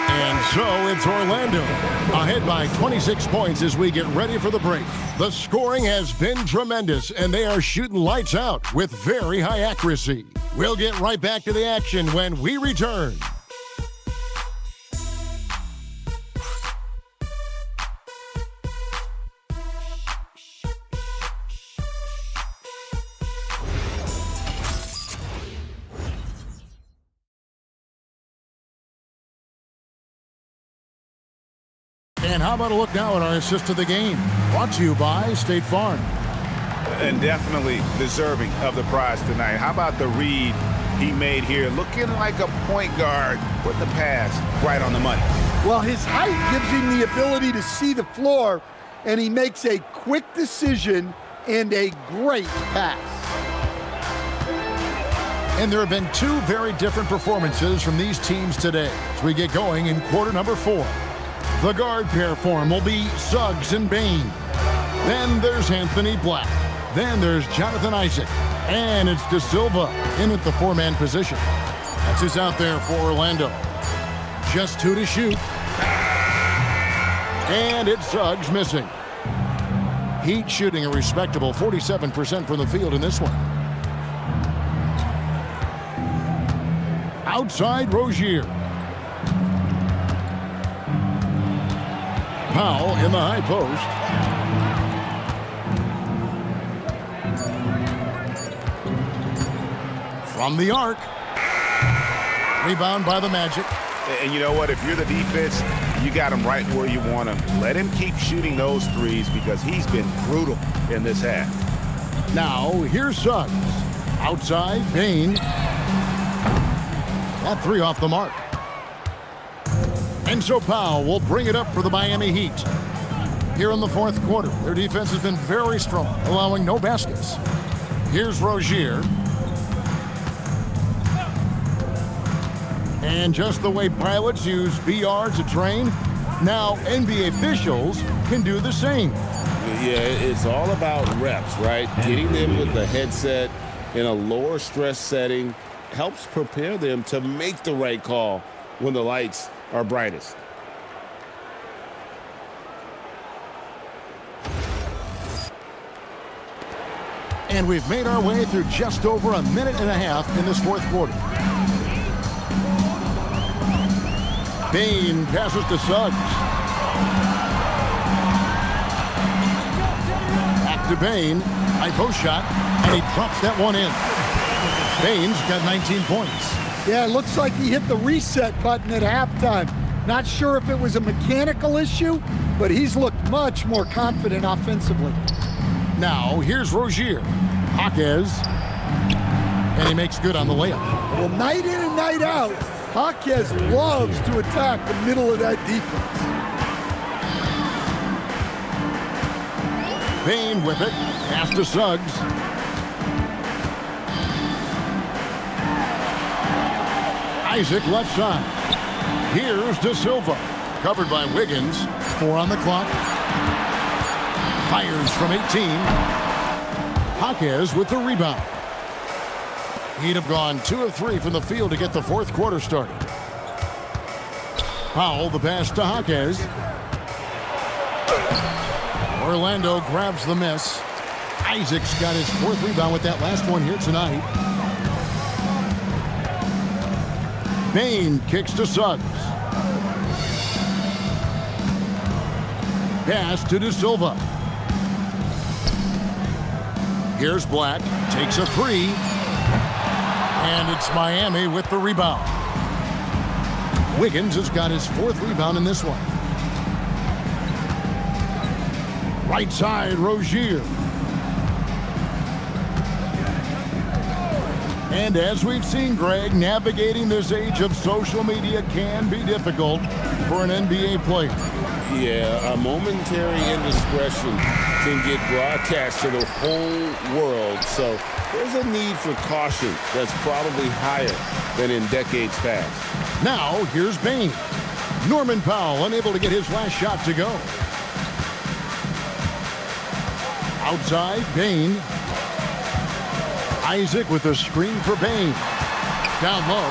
And so it's Orlando ahead by 26 points as we get ready for the break. The scoring has been tremendous, and they are shooting lights out with very high accuracy. We'll get right back to the action when we return. And how about a look now at our assist to the game? Brought to you by State Farm. And definitely deserving of the prize tonight. How about the read he made here? Looking like a point guard, putting the pass right on the money. Well, his height gives him the ability to see the floor, and he makes a quick decision and a great pass. And there have been 2 very different performances from these teams today as we get going in quarter number 4. The guard pair form will be Suggs and Bane. Then there's Anthony Black. Then there's Jonathan Isaac. And it's De Silva in at the 4-man position. That's who's out there for Orlando. Just 2 to shoot. And it's Suggs missing. Heat shooting a respectable 47% from the field in this one. Outside Rozier. Powell in the high post. From the arc. Rebound by the Magic. And you know what? If you're the defense, you got him right where you want him. Let him keep shooting those threes because he's been brutal in this half. Now, here's Suggs. Outside, Bane. That three off the mark. And so Powell will bring it up for the Miami Heat. Here in the fourth quarter, their defense has been very strong, allowing no baskets. Here's Rozier. And just the way pilots use VR to train, now NBA officials can do the same. Yeah, it's all about reps, right? Getting them with the headset in a lower stress setting helps prepare them to make the right call when the lights are brightest. And we've made our way through just over a minute and a half in this fourth quarter. Bane passes to Suggs. Back to Bane. High post shot, and he drops that one in. Bane's got 19 points. Yeah, it looks like he hit the reset button at halftime. Not sure if it was a mechanical issue, but he's looked much more confident offensively. Now, here's Rozier. Jaquez. And he makes good on the layup. Well, night in and night out, Jaquez loves to attack the middle of that defense. Bane with it. Pass to Suggs. Isaac left side. Here's De Silva. Covered by Wiggins. 4 on the clock. Fires from 18. Jaquez with the rebound. He'd have gone 2 of 3 from the field to get the fourth quarter started. Powell, the pass to Jaquez. Orlando grabs the miss. Isaac's got his 4th rebound with that last one here tonight. Bane kicks to Suggs. Pass to De Silva. Here's Black. Takes a 3. And it's Miami with the rebound. Wiggins has got his 4th rebound in this one. Right side, Rozier. And as we've seen, Greg, navigating this age of social media can be difficult for an NBA player. Yeah, a momentary indiscretion can get broadcast to the whole world. So there's a need for caution that's probably higher than in decades past. Now, here's Bane. Norman Powell unable to get his last shot to go. Outside, Bane. Isaac with a screen for Bane. Down low.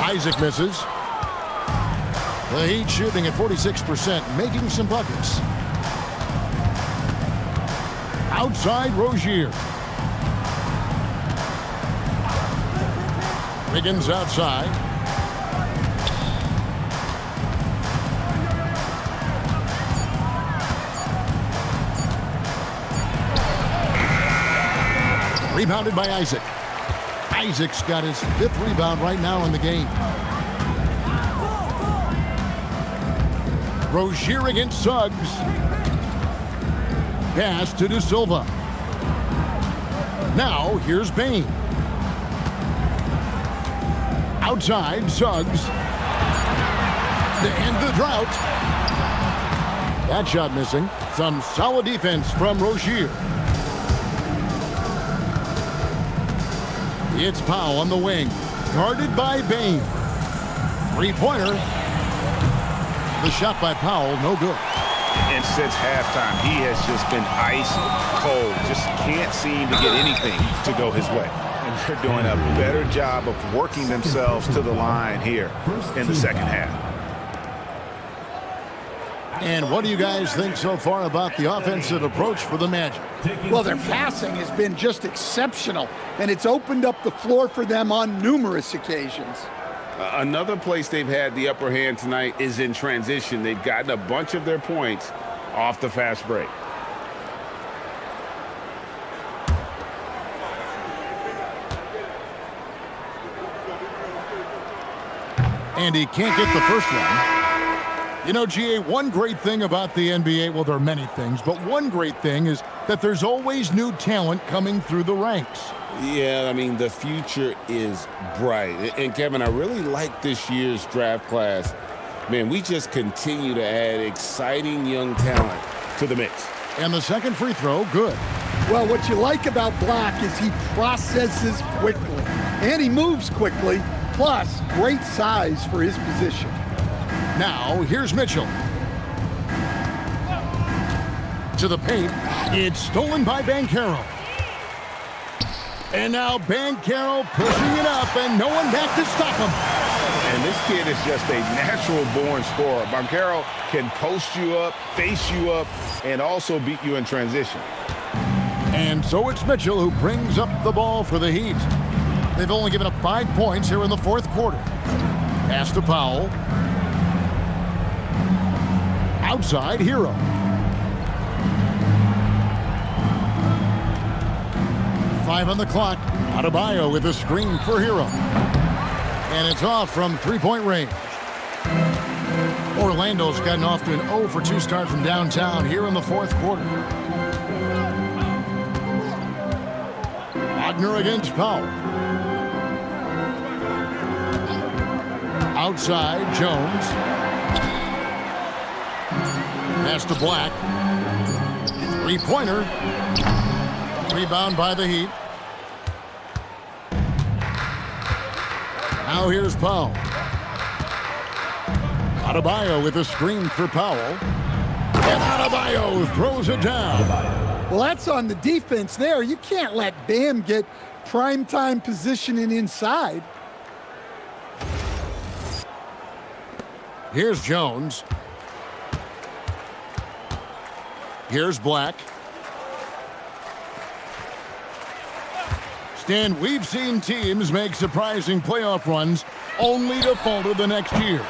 Isaac misses. The Heat shooting at 46%, making some buckets. Outside, Rozier. Wiggins outside. Rebounded by Isaac. Isaac's got his 5th rebound right now in the game. Rozier against Suggs. Pass to De Silva. Now, here's Bane. Outside, Suggs. To end the drought. That shot missing. Some solid defense from Rozier. It's Powell on the wing. Guarded by Bane. 3-pointer. The shot by Powell, no good. And since halftime, he has just been ice cold. Just can't seem to get anything to go his way. And they're doing a better job of working themselves to the line here in the second half. And what do you guys think so far about the offensive approach for the Magic? Well, their passing has been just exceptional, and it's opened up the floor for them on numerous occasions. Another place they've had the upper hand tonight is in transition. They've gotten a bunch of their points off the fast break. And he can't get the first one. You know, GA, one great thing about the NBA, well, there are many things, but one great thing is that there's always new talent coming through the ranks. Yeah, I mean, the future is bright. And, Kevin, I really like this year's draft class. Man, we just continue to add exciting young talent to the mix. And the second free throw, good. Well, what you like about Black is he processes quickly, and he moves quickly, plus great size for his position. Now, here's Mitchell. To the paint. It's stolen by Banchero. And now Banchero pushing it up, and no one back to stop him. And this kid is just a natural-born scorer. Banchero can post you up, face you up, and also beat you in transition. And so it's Mitchell who brings up the ball for the Heat. They've only given up 5 points here in the fourth quarter. Pass to Powell. Outside, Herro. Five on the clock. Adebayo with a screen for Herro. And it's off from three-point range. Orlando's gotten off to an 0-for-2 start from downtown here in the fourth quarter. Wagner against Powell. Outside, Jones. Pass to Black. Three-pointer. Rebound by the Heat. Now here's Powell. Adebayo with a screen for Powell. And Adebayo throws it down. Well, that's on the defense there. You can't let Bam get primetime positioning inside. Here's Jones. Here's Black. Stan, we've seen teams make surprising playoff runs only to falter the next year.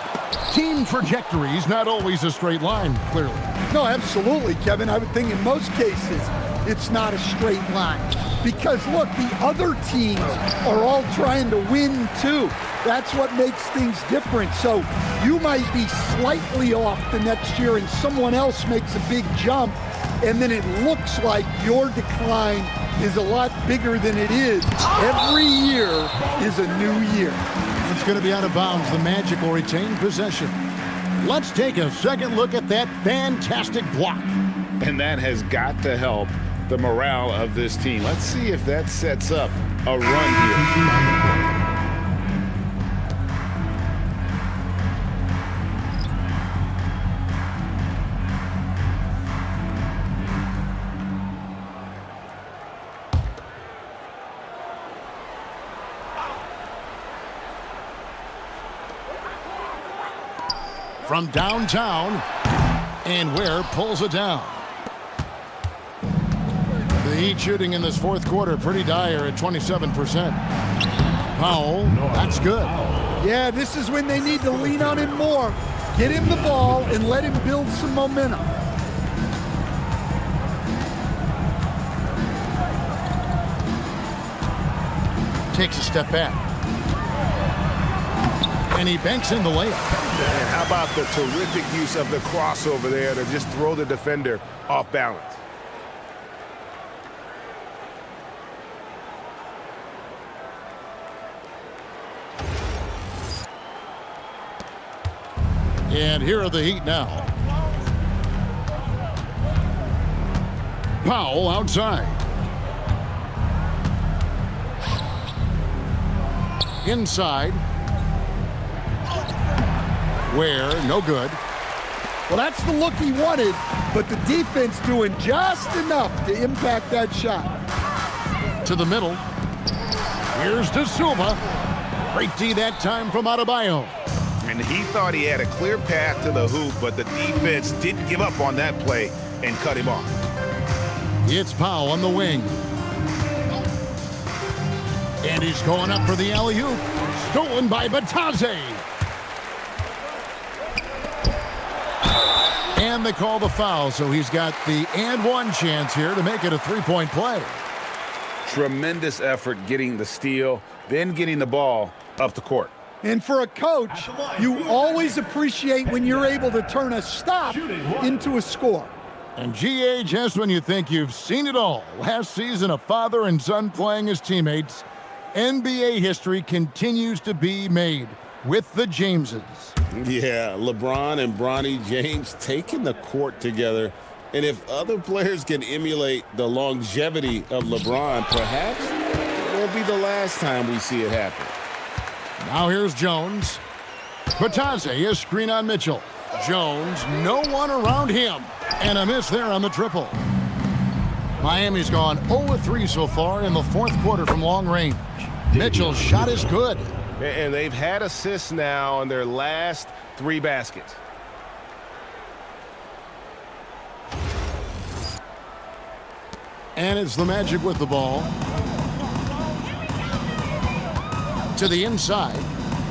Team trajectory's not always a straight line, clearly. No, absolutely, Kevin. I would think in most cases it's not a straight line. Because, look, the other teams are all trying to win, too. That's what makes things different. So you might be slightly off the next year and someone else makes a big jump, and then it looks like your decline is a lot bigger than it is. Every year is a new year. It's going to be out of bounds. The Magic will retain possession. Let's take a second look at that fantastic block. And that has got to help the morale of this team. Let's see if that sets up a run here. From downtown, and Ware pulls it down. The Heat shooting in this fourth quarter pretty dire at 27%. Powell, that's good. Yeah, this is when they need to lean on him more. Get him the ball and let him build some momentum. Takes a step back. And he banks in the layup. And how about the terrific use of the crossover there to just throw the defender off balance? And here are the Heat now. Powell outside. Inside. Ware, no good. Well, that's the look he wanted, but the defense doing just enough to impact that shot. To the middle. Here's De Silva. Great D that time from Adebayo. And he thought he had a clear path to the hoop, but the defense didn't give up on that play and cut him off. It's Powell on the wing. And he's going up for the alley-oop. Stolen by Batadze. And they call the foul, so he's got the and one chance here to make it a three-point play. Tremendous effort getting the steal, then getting the ball up the court. And for a coach, you always appreciate when you're able to turn a stop into a score. And GA, just when you think you've seen it all, last season a father and son playing as teammates, NBA history continues to be made with the Jameses. Yeah, LeBron and Bronny James taking the court together. And if other players can emulate the longevity of LeBron, perhaps it won't be the last time we see it happen. Now here's Jones. Batadze is screen on Mitchell. Jones, no one around him. And a miss there on the triple. Miami's gone 0-3 so far in the fourth quarter from long range. Mitchell's shot is good. And they've had assists now on their last 3 baskets. And it's the Magic with the ball. To the inside.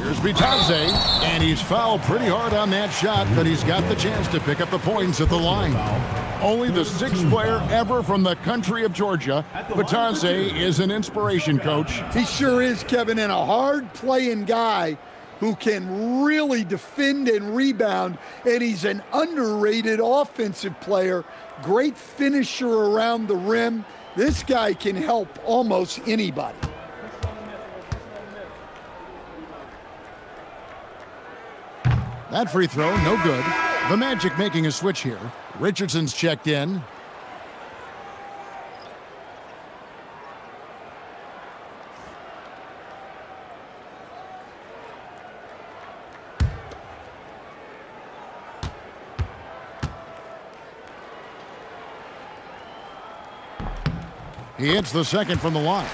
Here's Batadze, and he's fouled pretty hard on that shot, but he's got the chance to pick up the points at the line. Only the 6th player ever from the country of Georgia. Batadze is an inspiration, Coach. He sure is, Kevin, and a hard-playing guy who can really defend and rebound, and he's an underrated offensive player. Great finisher around the rim. This guy can help almost anybody. That free throw, no good. The Magic making a switch here. Richardson's checked in. He hits the second from the line.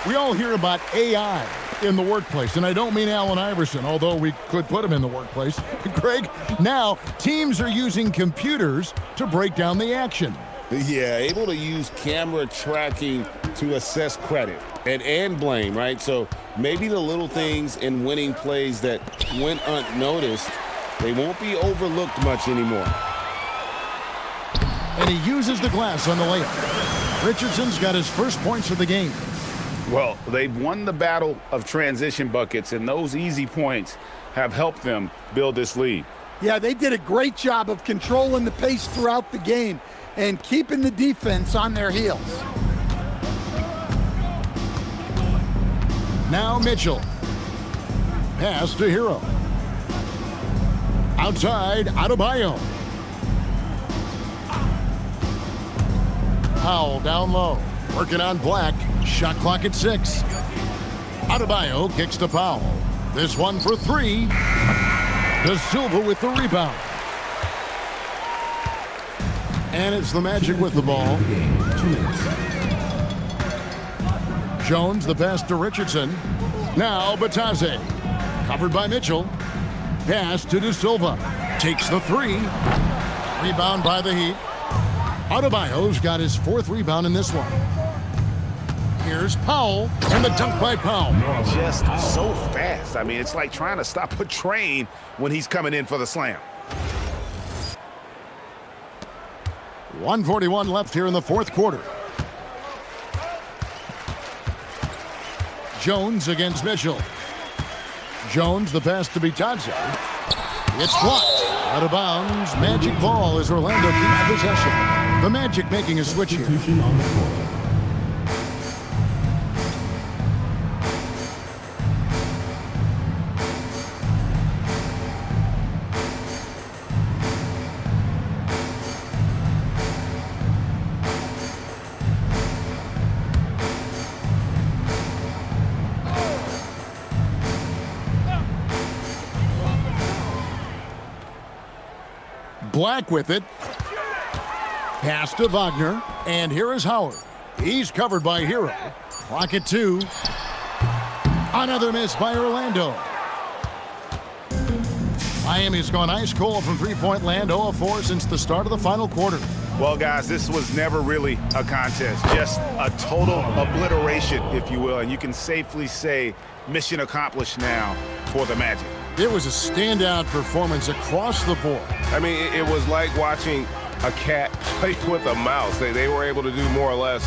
We all hear about AI in the workplace, and I don't mean Allen Iverson, although we could put him in the workplace. Greg, now teams are using computers to break down the action. Yeah, able to use camera tracking to assess credit and blame, right? So maybe the little things in winning plays that went unnoticed, they won't be overlooked much anymore. And he uses the glass on the layup. Richardson's got his first points of the game. Well, they've won the battle of transition buckets, and those easy points have helped them build this lead. Yeah, they did a great job of controlling the pace throughout the game and keeping the defense on their heels. Now Mitchell. Pass to Herro. Outside, Adebayo. Powell down low. Working on Black. Shot clock at 6. Adebayo kicks to Powell. This one for 3. De Silva with the rebound. And it's the Magic with the ball. Jones, the pass to Richardson. Now Batadze. Covered by Mitchell. Pass to De Silva. Takes the 3. Rebound by the Heat. Adebayo's got his 4th rebound in this one. Here's Powell, and the dunk by Powell. Just so fast. I mean, it's like trying to stop a train when he's coming in for the slam. 1:41 left here in the fourth quarter. Jones against Mitchell. Jones, the pass to Batadze. It's blocked. Out of bounds. Magic ball as Orlando keeps possession. The Magic making a switch here. Black with it. Pass to Wagner. And here is Howard. He's covered by Herro. Clock at 2. Another miss by Orlando. Miami's gone ice cold from three-point land, 0 of 4 since the start of the final quarter. Well, guys, this was never really a contest, just a total obliteration, if you will, and you can safely say mission accomplished now for the Magic. It was a standout performance across the board. I mean, it was like watching a cat play with a mouse. They were able to do more or less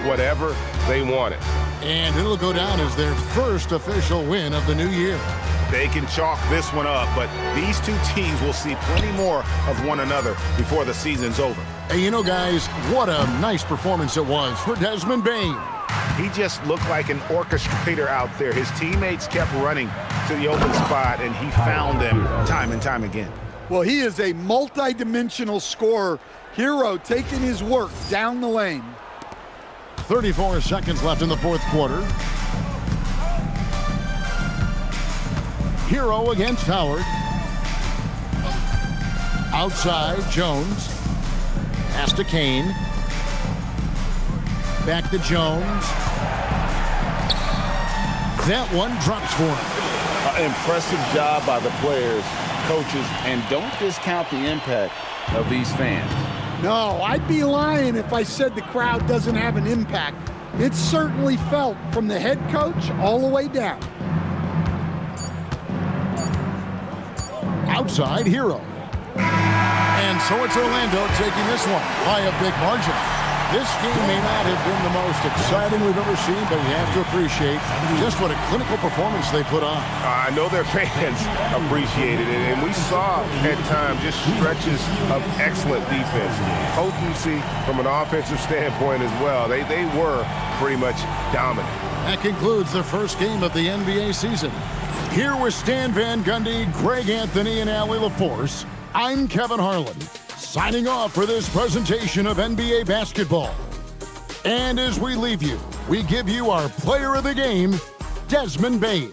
whatever they wanted. And it'll go down as their first official win of the new year. They can chalk this one up, but these two teams will see plenty more of one another before the season's over. Hey, you know, guys, what a nice performance it was for Desmond Bane. He just looked like an orchestrator out there. His teammates kept running to the open spot, and he found them time and time again. Well, he is a multi-dimensional scorer. Herro taking his work down the lane. 34 seconds left in the fourth quarter. Herro against Howard. Outside, Jones. Pass to Kane. Back to Jones. That one drops for him. Impressive job by the players, coaches, and don't discount the impact of these fans. No, I'd be lying if I said the crowd doesn't have an impact. It's certainly felt from the head coach all the way down. Outside, Herro. And so it's Orlando taking this one by a big margin. This game may not have been the most exciting we've ever seen, but you have to appreciate just what a clinical performance they put on. I know their fans appreciated it, and we saw at times just stretches of excellent defense. Potency from an offensive standpoint as well. They were pretty much dominant. That concludes the first game of the NBA season. Here with Stan Van Gundy, Greg Anthony, and Allie LaForce, I'm Kevin Harlan, signing off for this presentation of NBA basketball. And as we leave you, we give you our player of the game, Desmond Bane.